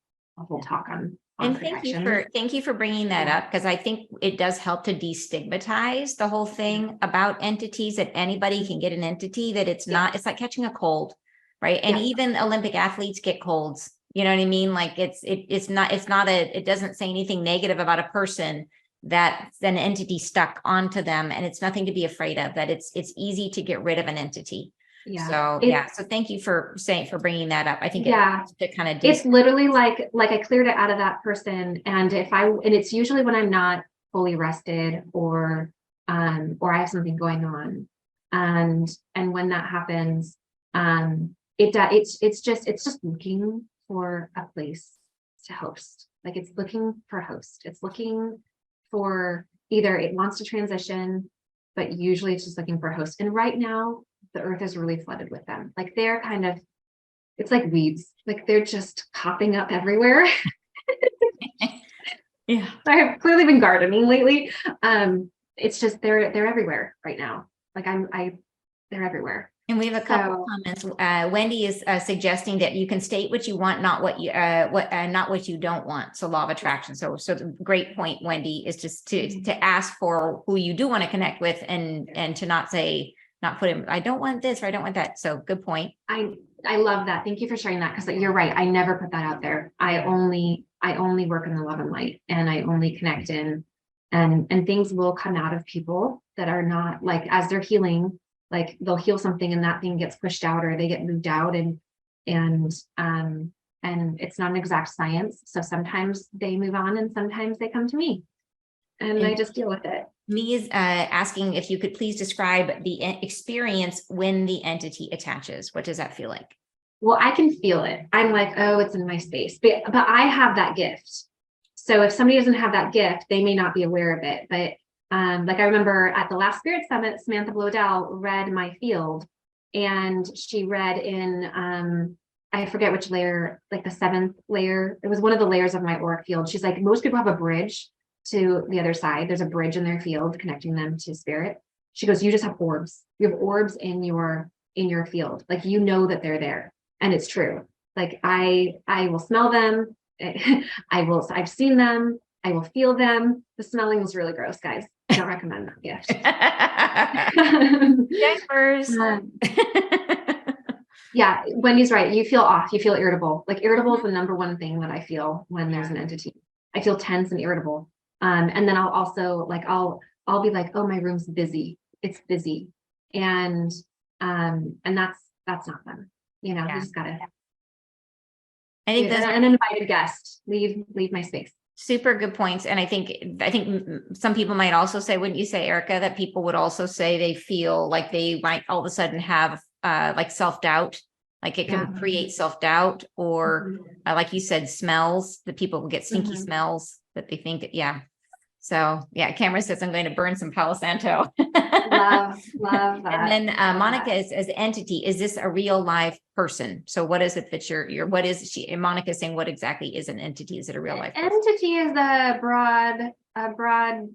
Speaker 2: talk on
Speaker 1: And
Speaker 2: protections.
Speaker 1: thank you for bringing that up, because I think it does help to destigmatize the whole thing about entities, that anybody can get an entity, that it's not, it's like catching a cold, right? And
Speaker 2: Yeah.
Speaker 1: even Olympic athletes get colds. You know what I mean? Like it's not it doesn't say anything negative about a person that's an entity stuck onto them, and it's nothing to be afraid of, that it's easy to get rid of an entity.
Speaker 2: Yeah.
Speaker 1: So so thank you for bringing that up. I think to kind of
Speaker 2: it's literally like I cleared it out of that person, and it's usually when I'm not fully rested or I have something going on, and when that happens, it's just looking for a place to host. Like it's looking for a host. It's looking for, either it wants to transition, but usually it's just looking for a host. And right now the earth is really flooded with them. Like they're kind of, it's like weeds, like they're just popping up everywhere.
Speaker 1: Yeah.
Speaker 2: I have clearly been gardening lately. It's just they're everywhere right now. Like they're everywhere.
Speaker 1: And we have a couple comments. Wendy is suggesting that you can state what you want, not what you not what you don't want. So law of attraction. So the great point, Wendy, is just to ask for who you do want to connect with, and to not put in, I don't want this or I don't want that. So good point.
Speaker 2: I love that. Thank you for sharing that, because you're right. I never put that out there. I only work in the love and light, and I only connect in, and things will come out of people that are not, like, as they're healing, like they'll heal something and that thing gets pushed out or they get moved out, and it's not an exact science. So sometimes they move on and sometimes they come to me, and I just deal with it.
Speaker 1: Me is asking if you could please describe the experience when the entity attaches. What does that feel like?
Speaker 2: Well, I can feel it. I'm like, oh, it's in my space, but I have that gift. So if somebody doesn't have that gift, they may not be aware of it. But like I remember at the last Spirit Summit, Samantha Blodell read my field, and she read in, I forget which layer, like the 7th layer. It was one of the layers of my auric field. She's like, most people have a bridge to the other side. There's a bridge in their field connecting them to spirit. She goes, you just have orbs. You have orbs in your field. Like, you know that they're there. And it's true. Like I will smell them. I've seen them. I will feel them. The smelling was really gross, guys. I don't recommend that gift. Yeah, Wendy's right. You feel off. You feel irritable. Like irritable is the number one thing that I feel when there's an entity. I feel tense and irritable. And then I'll also like, I'll be like, oh, my room's busy. It's busy. And that's not fun. You know, you just gotta.
Speaker 1: I think that's
Speaker 2: an uninvited guest. Leave my space.
Speaker 1: Super good points. And I think some people might also say, wouldn't you say, Erika, that people would also say they feel like they might all of a sudden have like self-doubt, like it can create self-doubt, or like you said, smells, that people will get stinky smells that they think, So Cameron says, I'm going to burn some Palo Santo.
Speaker 2: love that.
Speaker 1: And then Monica is, as entity, is this a real live person? So what is it that what is she? And Monica is saying, what exactly is an entity? Is it a real life person?
Speaker 2: Entity is a broad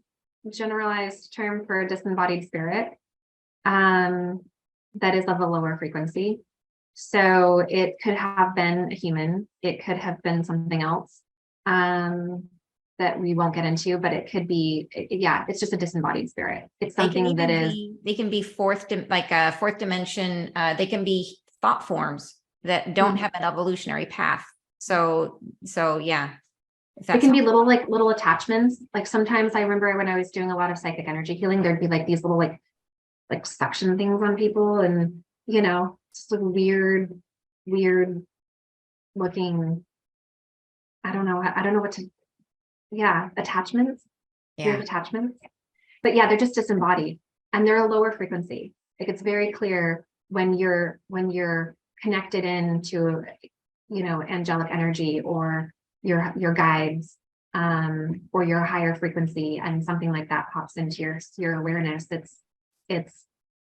Speaker 2: generalized term for a disembodied spirit that is of a lower frequency. So it could have been a human, it could have been something else that we won't get into, but it could be, it's just a disembodied spirit. It's something
Speaker 1: they can be fourth dimension. They can be thought forms that don't have an evolutionary path. So
Speaker 2: it can be little attachments. Like sometimes I remember when I was doing a lot of psychic energy healing, there'd be like these little like suction things on people, and just like weird looking. I don't know what to. Attachments. Weird attachments. But they're just disembodied, and they're a lower frequency. Like it's very clear when you're connected into angelic energy or your guides or your higher frequency, and something like that pops into your awareness. It's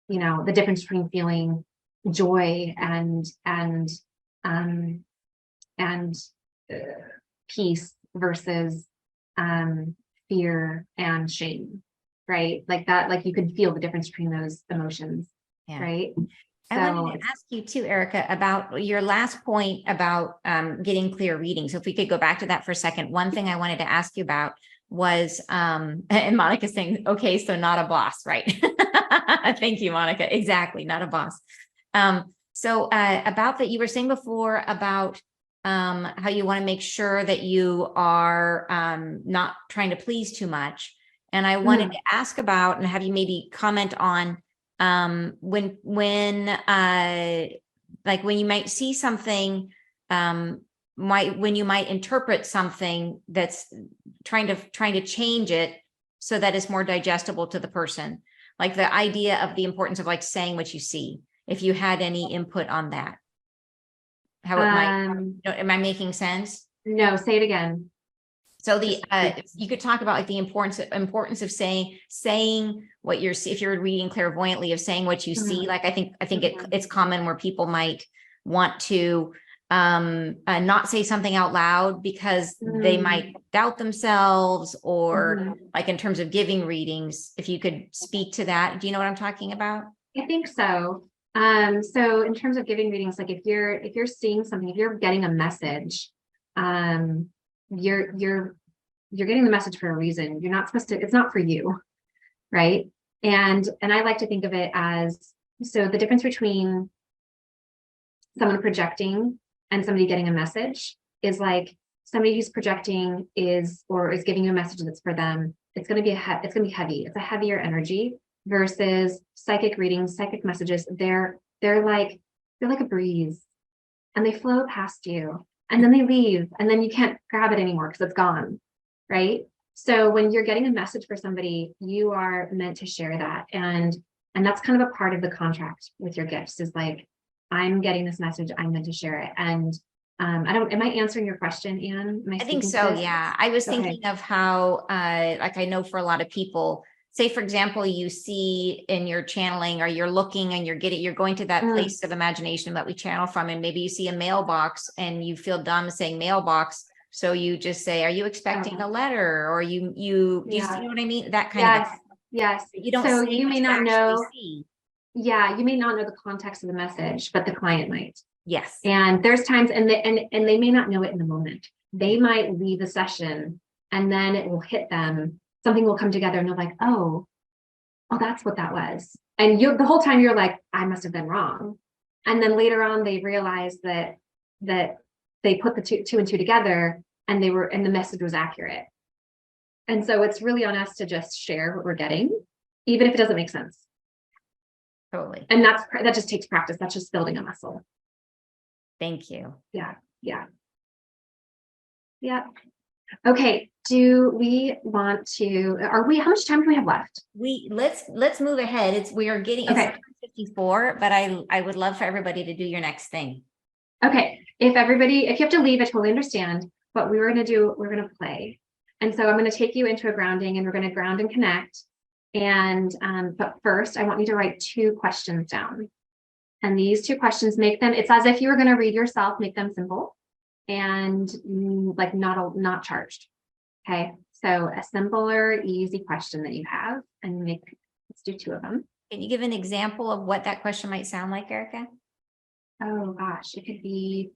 Speaker 2: the difference between feeling joy and peace versus fear and shame, right? Like that, like you could feel the difference between those emotions, right?
Speaker 1: I
Speaker 2: So
Speaker 1: wanted to ask you too, Erica, about your last point about getting clear readings. So if we could go back to that for a second, one thing I wanted to ask you about was, and Monica's saying, okay, so not a boss, right? Thank you, Monica. Exactly, not a boss. So about that, you were saying before about how you want to make sure that you are not trying to please too much. And I wanted to ask about and have you maybe comment on when like when you might see something, when you might interpret something that's trying to change it so that it's more digestible to the person, like the idea of the importance of like saying what you see, if you had any input on that, how it might, am I making sense?
Speaker 2: no, say it again.
Speaker 1: So the you could talk about like the importance of saying what you're, if you're reading clairvoyantly, of saying what you see. Like I think it's common where people might want to not say something out loud because they might doubt themselves, or like in terms of giving readings, if you could speak to that. Do you know what I'm talking about?
Speaker 2: I think so. So in terms of giving readings, like if you're seeing something, if you're getting a message, you're getting the message for a reason. You're not supposed to, it's not for you, right? And I like to think of it as, so the difference between someone projecting and somebody getting a message is like somebody who's projecting is giving you a message that's for them. It's going to be heavy. It's a heavier energy versus psychic readings, psychic messages. They're like a breeze, and they flow past you, and then they leave, and then you can't grab it anymore because it's gone, right? So when you're getting a message for somebody, you are meant to share that, and that's kind of a part of the contract with your gifts, is like, I'm getting this message, I'm meant to share it. And am I answering your question, Anne?
Speaker 1: I think so. Yeah. I was thinking of how, like I know for a lot of people, say, for example, you see in your channeling, or you're looking and you're going to that place of imagination that we channel from, and maybe you see a mailbox and you feel dumb saying mailbox. So you just say, are you expecting a letter? Or you know what I mean? That kind of,
Speaker 2: yes.
Speaker 1: You don't
Speaker 2: so
Speaker 1: say
Speaker 2: you
Speaker 1: what
Speaker 2: may not know.
Speaker 1: see.
Speaker 2: Yeah, you may not know the context of the message, but the client might.
Speaker 1: Yes.
Speaker 2: And there's times, and they may not know it in the moment. They might leave the session, and then it will hit them. Something will come together, and they're like, oh, that's what that was. And the whole time you're like, I must have been wrong. And then later on, they realize that they put the two and two together, and the message was accurate. And so it's really on us to just share what we're getting, even if it doesn't make sense.
Speaker 1: Totally.
Speaker 2: And that just takes practice. That's just building a muscle.
Speaker 1: Thank you.
Speaker 2: Yeah. Okay. Do we want to, how much time do we have left?
Speaker 1: Let's move ahead. We are getting,
Speaker 2: okay.
Speaker 1: It's 54, but I would love for everybody to do your next thing.
Speaker 2: Okay. If you have to leave, I totally understand. But we're going to play. And so I'm going to take you into a grounding, and we're going to ground and connect. And, but first I want you to write 2 questions down. And these 2 questions, it's as if you were going to read yourself, make them simple and like not charged. Okay. So a simpler, easy question that you have, and let's do 2 of them.
Speaker 1: Can you give an example of what that question might sound like, Erica?
Speaker 2: Oh gosh, it could be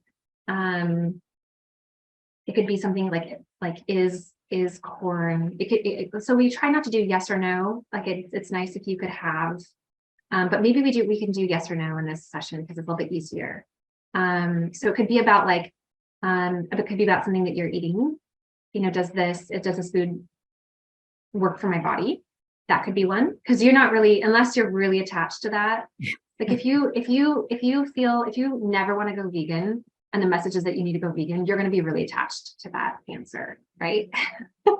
Speaker 2: something like is corn. So we try not to do yes or no. Like it's nice if you could have, but maybe we can do yes or no in this session because it's a little bit easier. So it could be about it could be about something that you're eating. Does this food work for my body? That could be one, because you're not really, unless you're really attached to that. Like if you never want to go vegan, and the message is that you need to go vegan, you're going to be really attached to that answer, right? So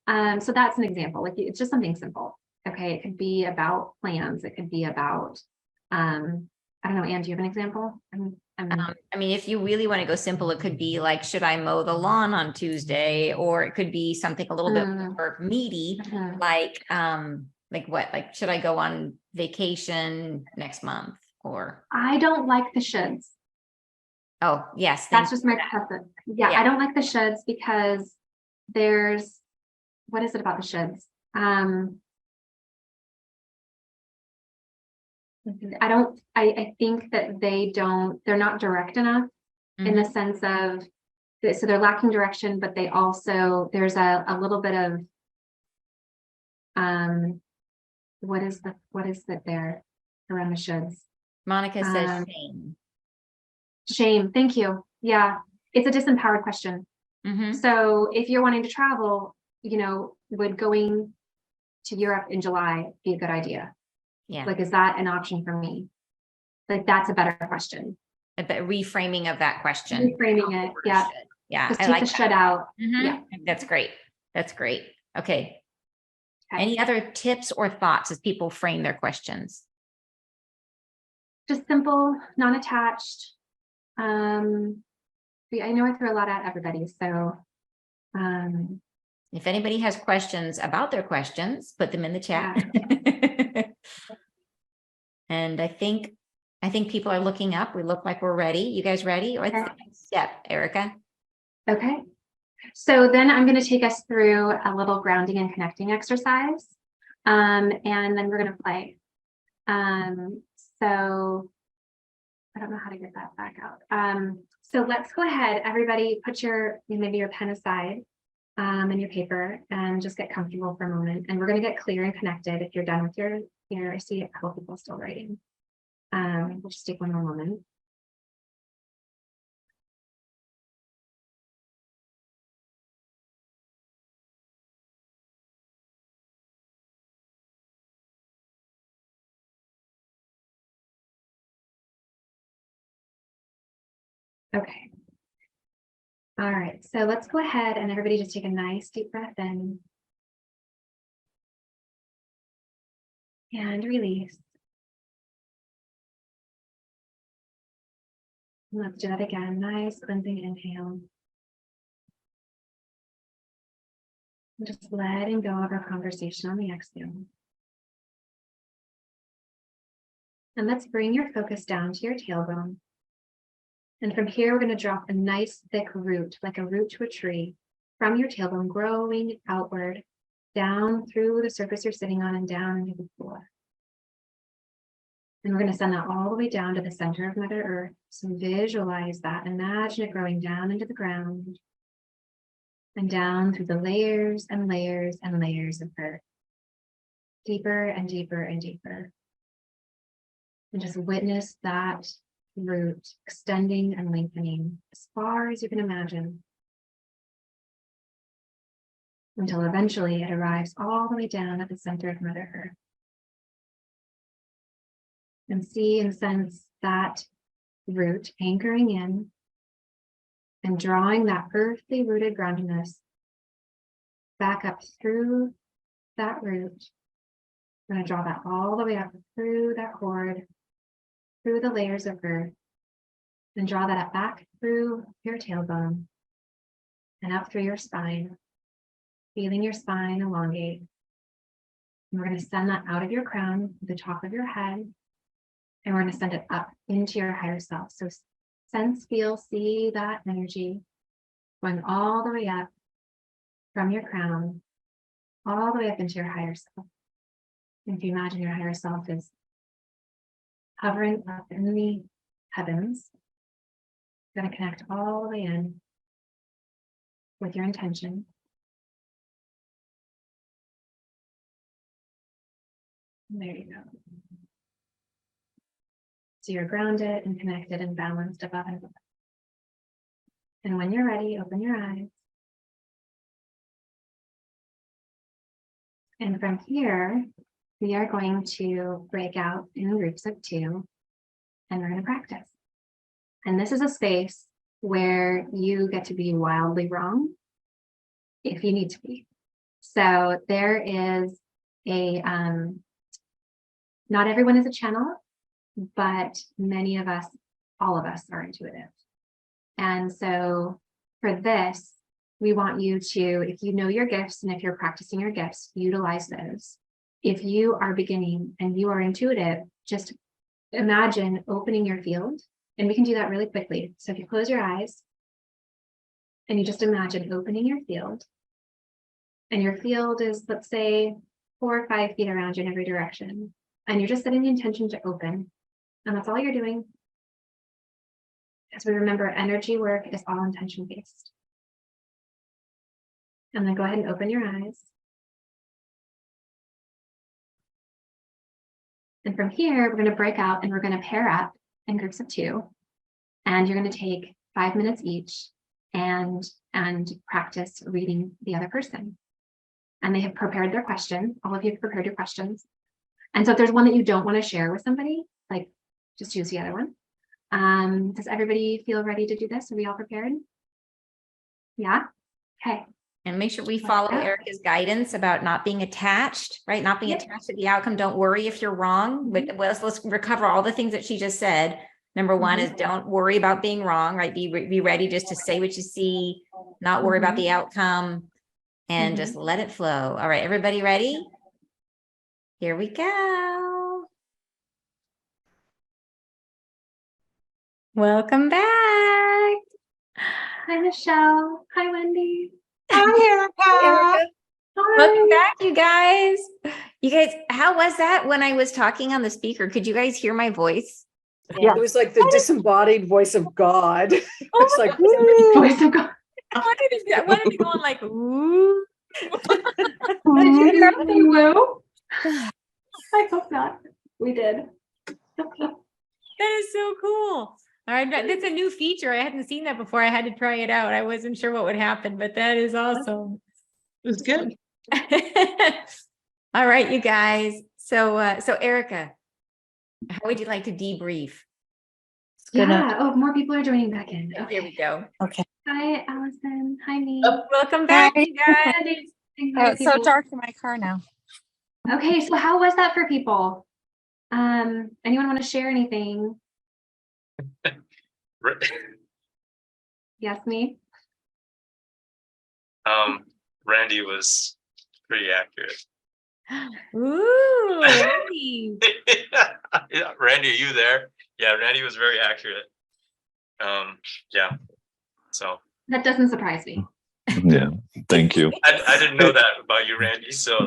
Speaker 2: that's an example. Like it's just something simple. Okay, it could be about plans. It could be about, I don't know, Anne, do you have an example?
Speaker 1: I mean, if you really want to go simple, it could be like, should I mow the lawn on Tuesday? Or it could be something a little bit more meaty, like what? Like, should I go on vacation next month? Or
Speaker 2: I don't like the shoulds.
Speaker 1: Oh, yes.
Speaker 2: That's just my preference. Yeah, I don't like the shoulds because what is it about the shoulds? I think that they're not direct enough in the sense of, so they're lacking direction, but they also, there's a little bit of, what is that there around the shoulds?
Speaker 1: Monica says
Speaker 2: Um,
Speaker 1: shame.
Speaker 2: Shame. Thank you. Yeah. It's a disempowered question.
Speaker 1: Mhm.
Speaker 2: So if you're wanting to travel, would going to Europe in July be a good idea?
Speaker 1: Yeah.
Speaker 2: Like, is that an option for me? Like, that's a better question.
Speaker 1: But reframing of that question.
Speaker 2: Reframing it. Yeah.
Speaker 1: Yeah.
Speaker 2: Just
Speaker 1: I
Speaker 2: take
Speaker 1: like
Speaker 2: the
Speaker 1: that.
Speaker 2: should out.
Speaker 1: Mhm.
Speaker 2: Yeah.
Speaker 1: That's great. That's great. Okay.
Speaker 2: Okay.
Speaker 1: Any other tips or thoughts as people frame their questions?
Speaker 2: Just simple, non-attached. I know I threw a lot at everybody, so
Speaker 1: If anybody has questions about their questions, put them in the chat. And I think people are looking up. We look like we're ready. You guys ready? What's the next step, Erika?
Speaker 2: okay. So then I'm going to take us through a little grounding and connecting exercise. And then we're going to play. So I don't know how to get that back out. So let's go ahead. Everybody put maybe your pen aside and your paper and just get comfortable for a moment. And we're going to get clear and connected. If you're done with your, I see a couple people still writing. We'll just take one more moment. Okay. All right, so let's go ahead and everybody just take a nice deep breath in. And release. And let's do that again. Nice cleansing inhale. And just letting go of our conversation on the exhale. And let's bring your focus down to your tailbone. And from here, we're going to drop a nice thick root, like a root to a tree, from your tailbone, growing outward, down through the surface you're sitting on and down into the floor. And we're going to send that all the way down to the center of Mother Earth. So visualize that. Imagine it growing down into the ground and down through the layers and layers and layers of earth. Deeper and deeper and deeper. And just witness that root extending and lengthening as far as you can imagine, until eventually it arrives all the way down at the center of Mother Earth. And see and sense that root anchoring in and drawing that earthly rooted groundedness back up through that root. I'm going to draw that all the way up through that cord, through the layers of earth, and draw that up back through your tailbone and up through your spine, feeling your spine elongate. And we're going to send that out of your crown, the top of your head, and we're going to send it up into your higher self. So sense, feel, see that energy going all the way up from your crown, all the way up into your higher self. And if you imagine your higher self is hovering up in the heavens, you're going to connect all the way in with your intention. And there you go. So you're grounded and connected and balanced above and below. And when you're ready, open your eyes. And from here, we are going to break out in groups of 2, and we're going to practice. And this is a space where you get to be wildly wrong if you need to be. So there is not everyone is a channel, but many of us, all of us are intuitive. And so for this, we want you to, if you know your gifts and if you're practicing your gifts, utilize those. If you are beginning and you are intuitive, just imagine opening your field, and we can do that really quickly. So if you close your eyes and you just imagine opening your field, and your field is, let's say, 4 or 5 feet around you in every direction. And you're just setting the intention to open. And that's all you're doing. As we remember, energy work is all intention based. And then go ahead and open your eyes. And from here, we're going to break out and we're going to pair up in groups of 2. And you're going to take 5 minutes each and practice reading the other person. And they have prepared their question. All of you have prepared your questions. And so if there's one that you don't want to share with somebody, like just use the other one. Does everybody feel ready to do this? Are we all prepared? Yeah? Okay.
Speaker 1: And make sure we follow Erika's guidance about not being attached, right? Not being attached to the outcome. Don't worry if you're wrong, but let's recover all the things that she just said. Number one is don't worry about being wrong, right? Be ready just to say what you see, not worry about the outcome, and just let it flow. All right, everybody ready? Here we go. Welcome back.
Speaker 2: Hi, Michelle. Hi, Wendy.
Speaker 3: Hi, Erika.
Speaker 1: Welcome back, you guys. You guys, how was that when I was talking on the speaker? Could you guys hear my voice?
Speaker 5: Yeah, it was like the disembodied voice of God. It's like,
Speaker 2: Voice of God.
Speaker 1: I wanted to go on like, ooh.
Speaker 2: Did you hear me woo? I hope not. We did.
Speaker 1: That is so cool. All right, that's a new feature. I hadn't seen that before. I had to try it out. I wasn't sure what would happen, but that is awesome.
Speaker 3: It was good.
Speaker 1: All right, you guys. So Erika, how would you like to debrief?
Speaker 2: Yeah. Oh, more people are joining back in. Okay.
Speaker 1: Here we go.
Speaker 5: okay.
Speaker 2: Hi, Allison. Hi, me.
Speaker 1: Welcome back,
Speaker 5: Hi.
Speaker 1: you guys.
Speaker 5: It's so dark in my car now.
Speaker 2: Okay, so how was that for people? Anyone want to share anything? Yes, me.
Speaker 6: Randy was pretty accurate.
Speaker 1: Ooh, Randy.
Speaker 6: Yeah, Randy, are you there? Yeah, Randy was very accurate. Yeah. So
Speaker 2: That doesn't surprise me.
Speaker 7: Yeah, thank you.
Speaker 6: I didn't know that about you, Randy. So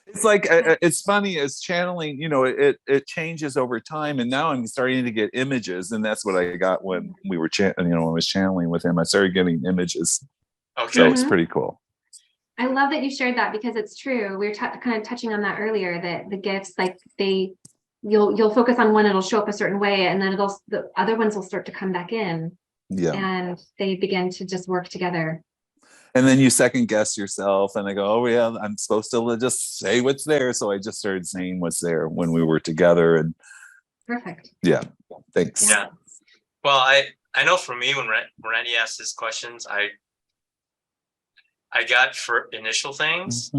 Speaker 7: It's like it's funny. It's channeling. You know, it changes over time, and now I'm starting to get images, and that's what I got when we were when I was channeling with him. I started getting images,
Speaker 6: okay.
Speaker 7: so it's pretty cool.
Speaker 2: I love that you shared that because it's true. We were kind of touching on that earlier, that the gifts, like you'll focus on one, it'll show up a certain way, and then the other ones will start to come back in.
Speaker 7: Yeah.
Speaker 2: And they begin to just work together.
Speaker 7: And then you second guess yourself, and I go, oh yeah, I'm supposed to just say what's there. So I just started saying what's there when we were together, and
Speaker 2: Perfect.
Speaker 7: yeah, thanks.
Speaker 6: Yeah. Well, I know for me, when Randy asked his questions, I got for initial things,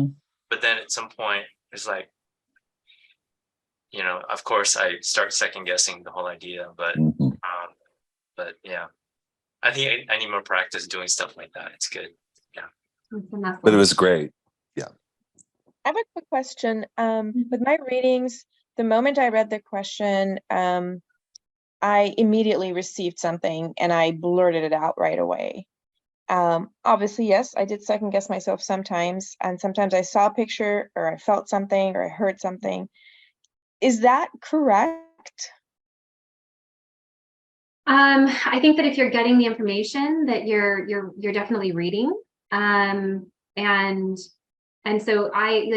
Speaker 6: but then at some point it's like, you know, of course I start second guessing the whole idea, but yeah, I think I need more practice doing stuff like that. It's good. Yeah.
Speaker 7: But it was great. Yeah.
Speaker 5: I have a quick question. With my readings, the moment I read the question, I immediately received something and I blurted it out right away. Obviously, yes, I did second guess myself sometimes, and sometimes I saw a picture or I felt something or I heard something. Is that correct?
Speaker 2: I think that if you're getting the information, that you're definitely reading. And so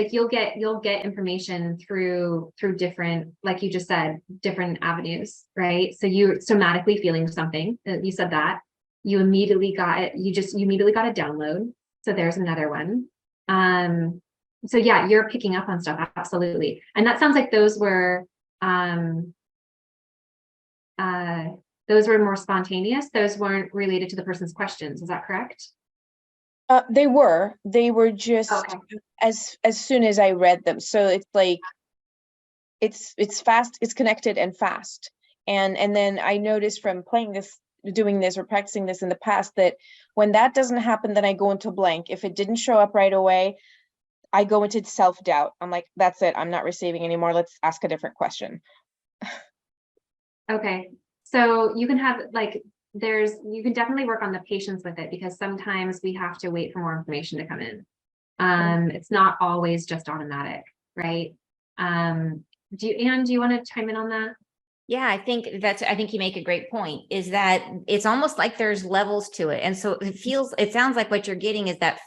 Speaker 2: you'll get information through different, like you just said, different avenues, right? So you're somatically feeling something. You said that you immediately got it. You immediately got a download. So there's another one. So yeah, you're picking up on stuff. Absolutely. And that sounds like those were more spontaneous. Those weren't related to the person's questions. Is that correct?
Speaker 5: They were just
Speaker 2: Okay.
Speaker 5: as soon as I read them. So it's like, it's fast, it's connected and fast. And then I noticed from doing this or practicing this in the past, that when that doesn't happen, then I go into blank. If it didn't show up right away, I go into self-doubt. I'm like, that's it, I'm not receiving anymore. Let's ask a different question.
Speaker 2: Okay. So you can have you can definitely work on the patience with it, because sometimes we have to wait for more information to come in. It's not always just automatic, right? Anne, do you want to chime in on that?
Speaker 1: Yeah, I think you make a great point, is that it's almost like there's levels to it. And so it sounds like what you're getting is that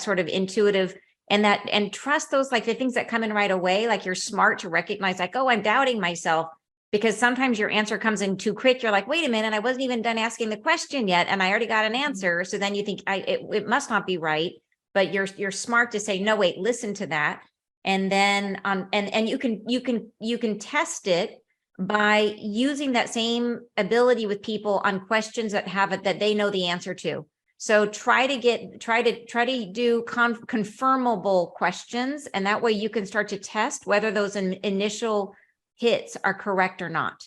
Speaker 1: sort of intuitive and trust those, like the things that come in right away, like you're smart to recognize like, oh, I'm doubting myself, because sometimes your answer comes in too quick. You're like, wait a minute, I wasn't even done asking the question yet, and I already got an answer. So then you think it must not be right, but you're smart to say, no, wait, listen to that. And then and you can test it by using that same ability with people on questions that they know the answer to. So try to do confirmable questions, and that way you can start to test whether those initial hits are correct or not.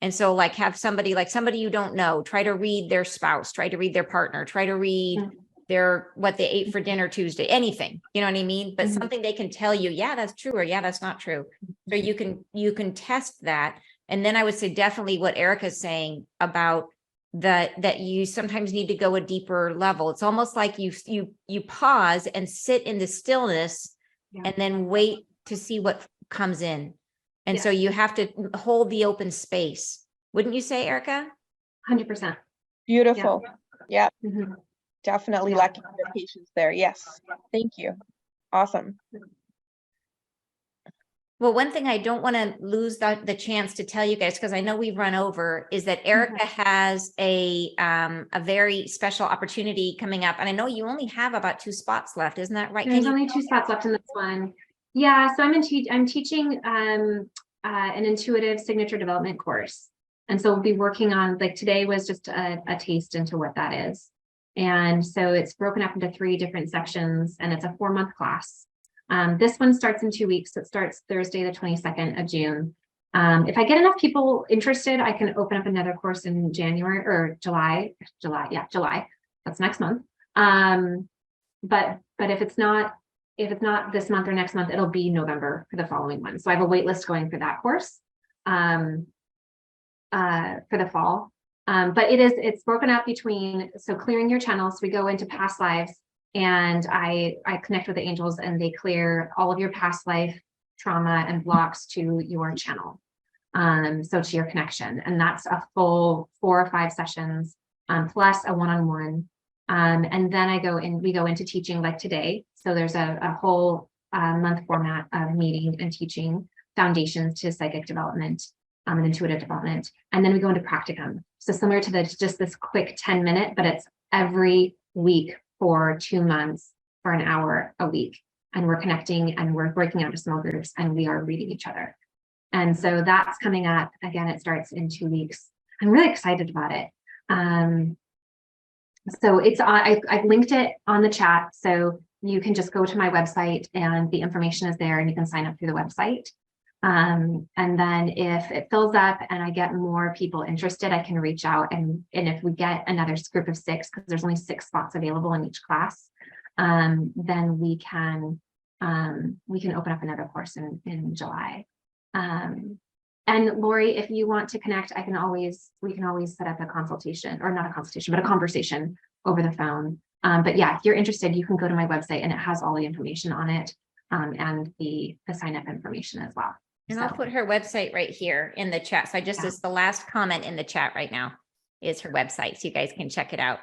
Speaker 1: And so like have somebody you don't know, try to read their spouse, try to read their partner, try to read what they ate for dinner Tuesday, anything, you know what I mean? But something they can tell you, yeah, that's true, or yeah, that's not true. So you can test that. And then I would say definitely what Erika's saying about that you sometimes need to go a deeper level. It's almost like you pause and sit in the stillness and then wait to see what comes in. And so you have to hold the open space. Wouldn't you say, Erika?
Speaker 2: 100%.
Speaker 5: Beautiful. Yeah,
Speaker 2: Mhm.
Speaker 5: definitely lacking the patience there. Yes. Thank you. Awesome.
Speaker 1: Well, one thing I don't want to lose the chance to tell you guys, because I know we've run over, is that Erika has a very special opportunity coming up. And I know you only have about 2 spots left. Isn't that right?
Speaker 2: There's only 2 spots left in this one. Yeah, so I'm teaching an intuitive signature development course. And so we'll be working on, like today was just a taste into what that is. And so it's broken up into 3 different sections, and it's a 4-month class. This one starts in 2 weeks. So it starts Thursday, the 22nd of June. If I get enough people interested, I can open up another course in January or July. July. That's next month. But if it's not this month or next month, it'll be November for the following one. So I have a wait list going for that course for the fall. But it's broken up between, so clearing your channels. We go into past lives, and I connect with the angels, and they clear all of your past life trauma and blocks to your channel. So to your connection. And that's a full 4 or 5 sessions, plus a one-on-one. And then we go into teaching like today. So there's a whole month format of meeting and teaching foundations to psychic development and intuitive development. And then we go into practicum. So similar to just this quick 10-minute, but it's every week for 2 months for an hour a week. And we're connecting and we're breaking out into small groups, and we are reading each other. And so that's coming up. Again, it starts in 2 weeks. I'm really excited about it. So it's I've linked it on the chat, so you can just go to my website and the information is there, and you can sign up through the website. And then if it fills up and I get more people interested, I can reach out, and if we get another group of 6, because there's only 6 spots available in each class, then we can open up another course in July. And Lori, if you want to connect, we can always set up a consultation, or not a consultation, but a conversation over the phone. But yeah, if you're interested, you can go to my website, and it has all the information on it, and the sign up information as well.
Speaker 1: And I'll put her website right here in the chat. So it's the last comment in the chat right now is her website. So you guys can check it out.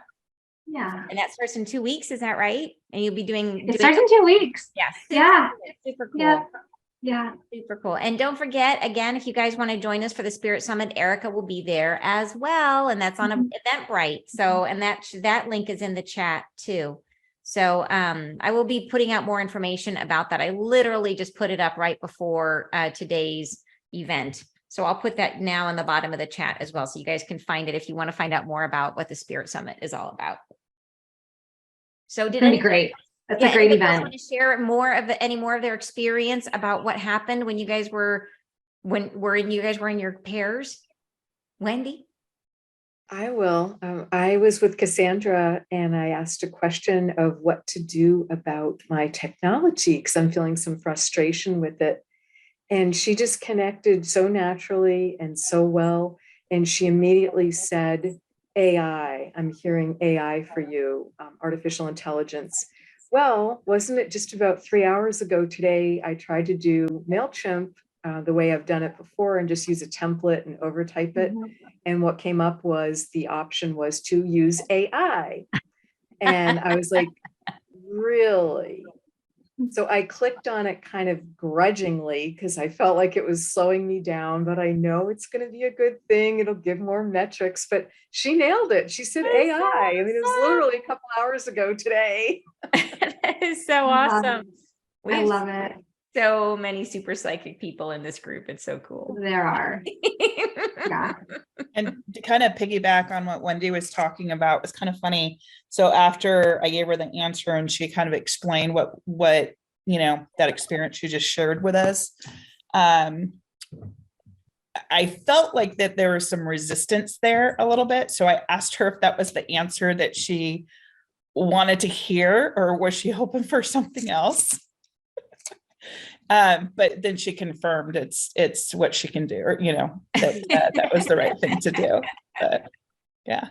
Speaker 2: Yeah.
Speaker 1: And that starts in 2 weeks. Is that right? And you'll be doing.
Speaker 2: It starts in 2 weeks.
Speaker 1: Yes.
Speaker 2: Yeah.
Speaker 1: Super cool.
Speaker 2: Yeah. Yeah.
Speaker 1: Super cool. And don't forget, again, if you guys want to join us for the Spirit Summit, Erika will be there as well. And that's on Eventbrite. So, and that link is in the chat too. So I will be putting out more information about that. I literally just put it up right before today's event. So I'll put that now on the bottom of the chat as well. So you guys can find it if you want to find out more about what the Spirit Summit is all about. So
Speaker 2: That'd be great. That's a great event.
Speaker 1: Want to share any more of their experience about what happened when you guys were in your pairs? Wendy?
Speaker 8: I will. I was with Cassandra, and I asked a question of what to do about my technology, because I'm feeling some frustration with it. And she just connected so naturally and so well. And she immediately said, AI, I'm hearing AI for you, artificial intelligence. Well, wasn't it just about 3 hours ago today? I tried to do MailChimp the way I've done it before and just use a template and overtype it. And what came up was the option was to use AI. And I was like, really? So I clicked on it kind of grudgingly because I felt like it was slowing me down, but I know it's going to be a good thing. It'll give more metrics, but she nailed it. She said AI. I mean, it was literally a couple hours ago today.
Speaker 1: That is so
Speaker 2: Love
Speaker 1: awesome.
Speaker 2: it.
Speaker 1: We
Speaker 2: I
Speaker 1: have
Speaker 2: love it.
Speaker 1: so many super psychic people in this group. It's so cool.
Speaker 2: There are. Yeah.
Speaker 9: And to kind of piggyback on what Wendy was talking about, was kind of funny. So after I gave her the answer and she kind of explained what you know, that experience she just shared with us, I felt like that there was some resistance there a little bit. So I asked her if that was the answer that she wanted to hear, or was she hoping for something else? But then she confirmed it's what she can do, or, you know, that was the right thing to do. But yeah.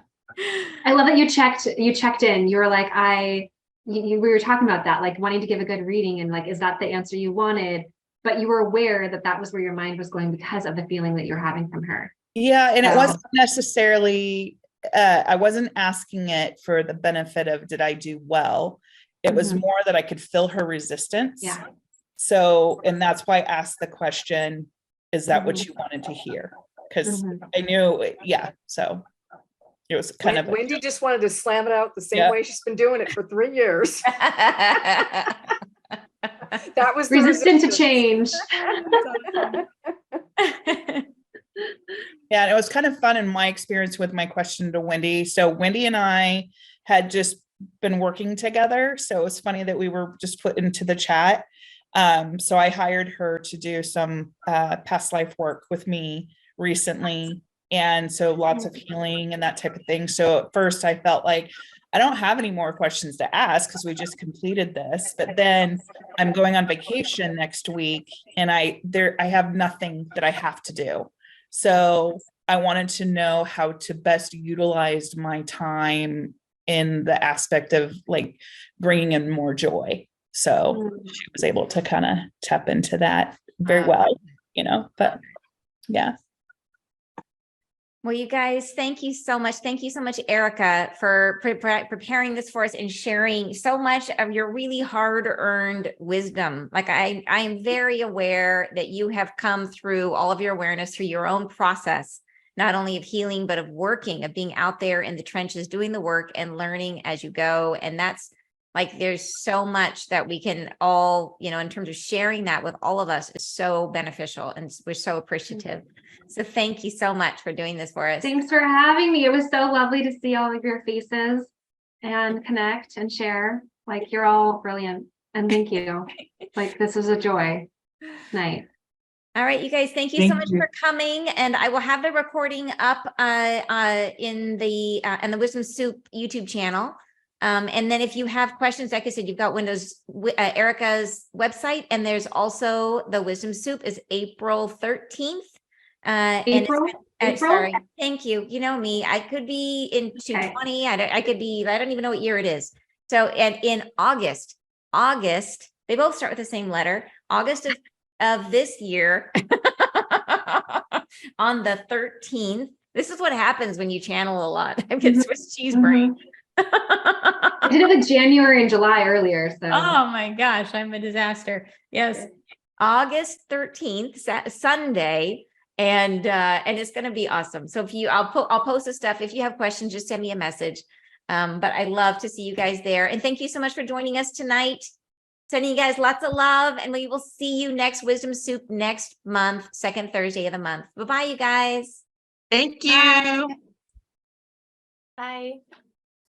Speaker 2: I love that you checked in. You were like, we were talking about that, like wanting to give a good reading and like, is that the answer you wanted? But you were aware that that was where your mind was going because of the feeling that you're having from her.
Speaker 9: Yeah. And it wasn't necessarily, I wasn't asking it for the benefit of, did I do well? It was more that I could feel her resistance.
Speaker 2: Yeah.
Speaker 9: So, and that's why I asked the question, is that what you wanted to hear? Because I knew, yeah. So it was kind of.
Speaker 8: Wendy just wanted to slam it out the same
Speaker 9: Yeah.
Speaker 8: way she's been doing it for 3 years. That was the
Speaker 2: Resistant to change.
Speaker 9: Yeah, and it was kind of fun in my experience with my question to Wendy. So Wendy and I had just been working together. So it was funny that we were just put into the chat. So I hired her to do some past life work with me recently. And so lots of healing and that type of thing. So at first I felt like I don't have any more questions to ask because we just completed this, but then I'm going on vacation next week and I have nothing that I have to do. So I wanted to know how to best utilize my time in the aspect of like bringing in more joy. So she was able to kind of tap into that very well, you know, but yeah.
Speaker 1: Well, you guys, thank you so much. Thank you so much, Erika, for preparing this for us and sharing so much of your really hard-earned wisdom. Like I am very aware that you have come through all of your awareness through your own process, not only of healing, but of working, of being out there in the trenches, doing the work and learning as you go. And that's like, there's so much that we can all, you know, in terms of sharing that with all of us is so beneficial. And we're so appreciative. So thank you so much for doing this for us.
Speaker 2: Thanks for having me. It was so lovely to see all of your faces and connect and share. Like, you're all brilliant. And thank you. Like, this was a joy night.
Speaker 1: All right, you guys, thank you so much for coming. And I will have the recording up in the Wisdom Soup YouTube channel. And then if you have questions, like I said, you've got Erika's website, and there's also the Wisdom Soup is April 13th.
Speaker 2: April?
Speaker 1: Sorry, thank you. You know me, I could be in 220. I could be, I don't even know what year it is. So, and in August, they both start with the same letter. August of this year, on the 13th. This is what happens when you channel a lot. I get Swiss cheese brain.
Speaker 2: I did it with January and July earlier. So.
Speaker 1: Oh my gosh, I'm a disaster. Yes, August 13th, Sunday. And it's going to be awesome. So I'll post the stuff. If you have questions, just send me a message. But I love to see you guys there. And thank you so much for joining us tonight. Sending you guys lots of love, and we will see you next Wisdom Soup next month, second Thursday of the month. Bye-bye, you guys.
Speaker 9: Thank you.
Speaker 1: Bye. Bye.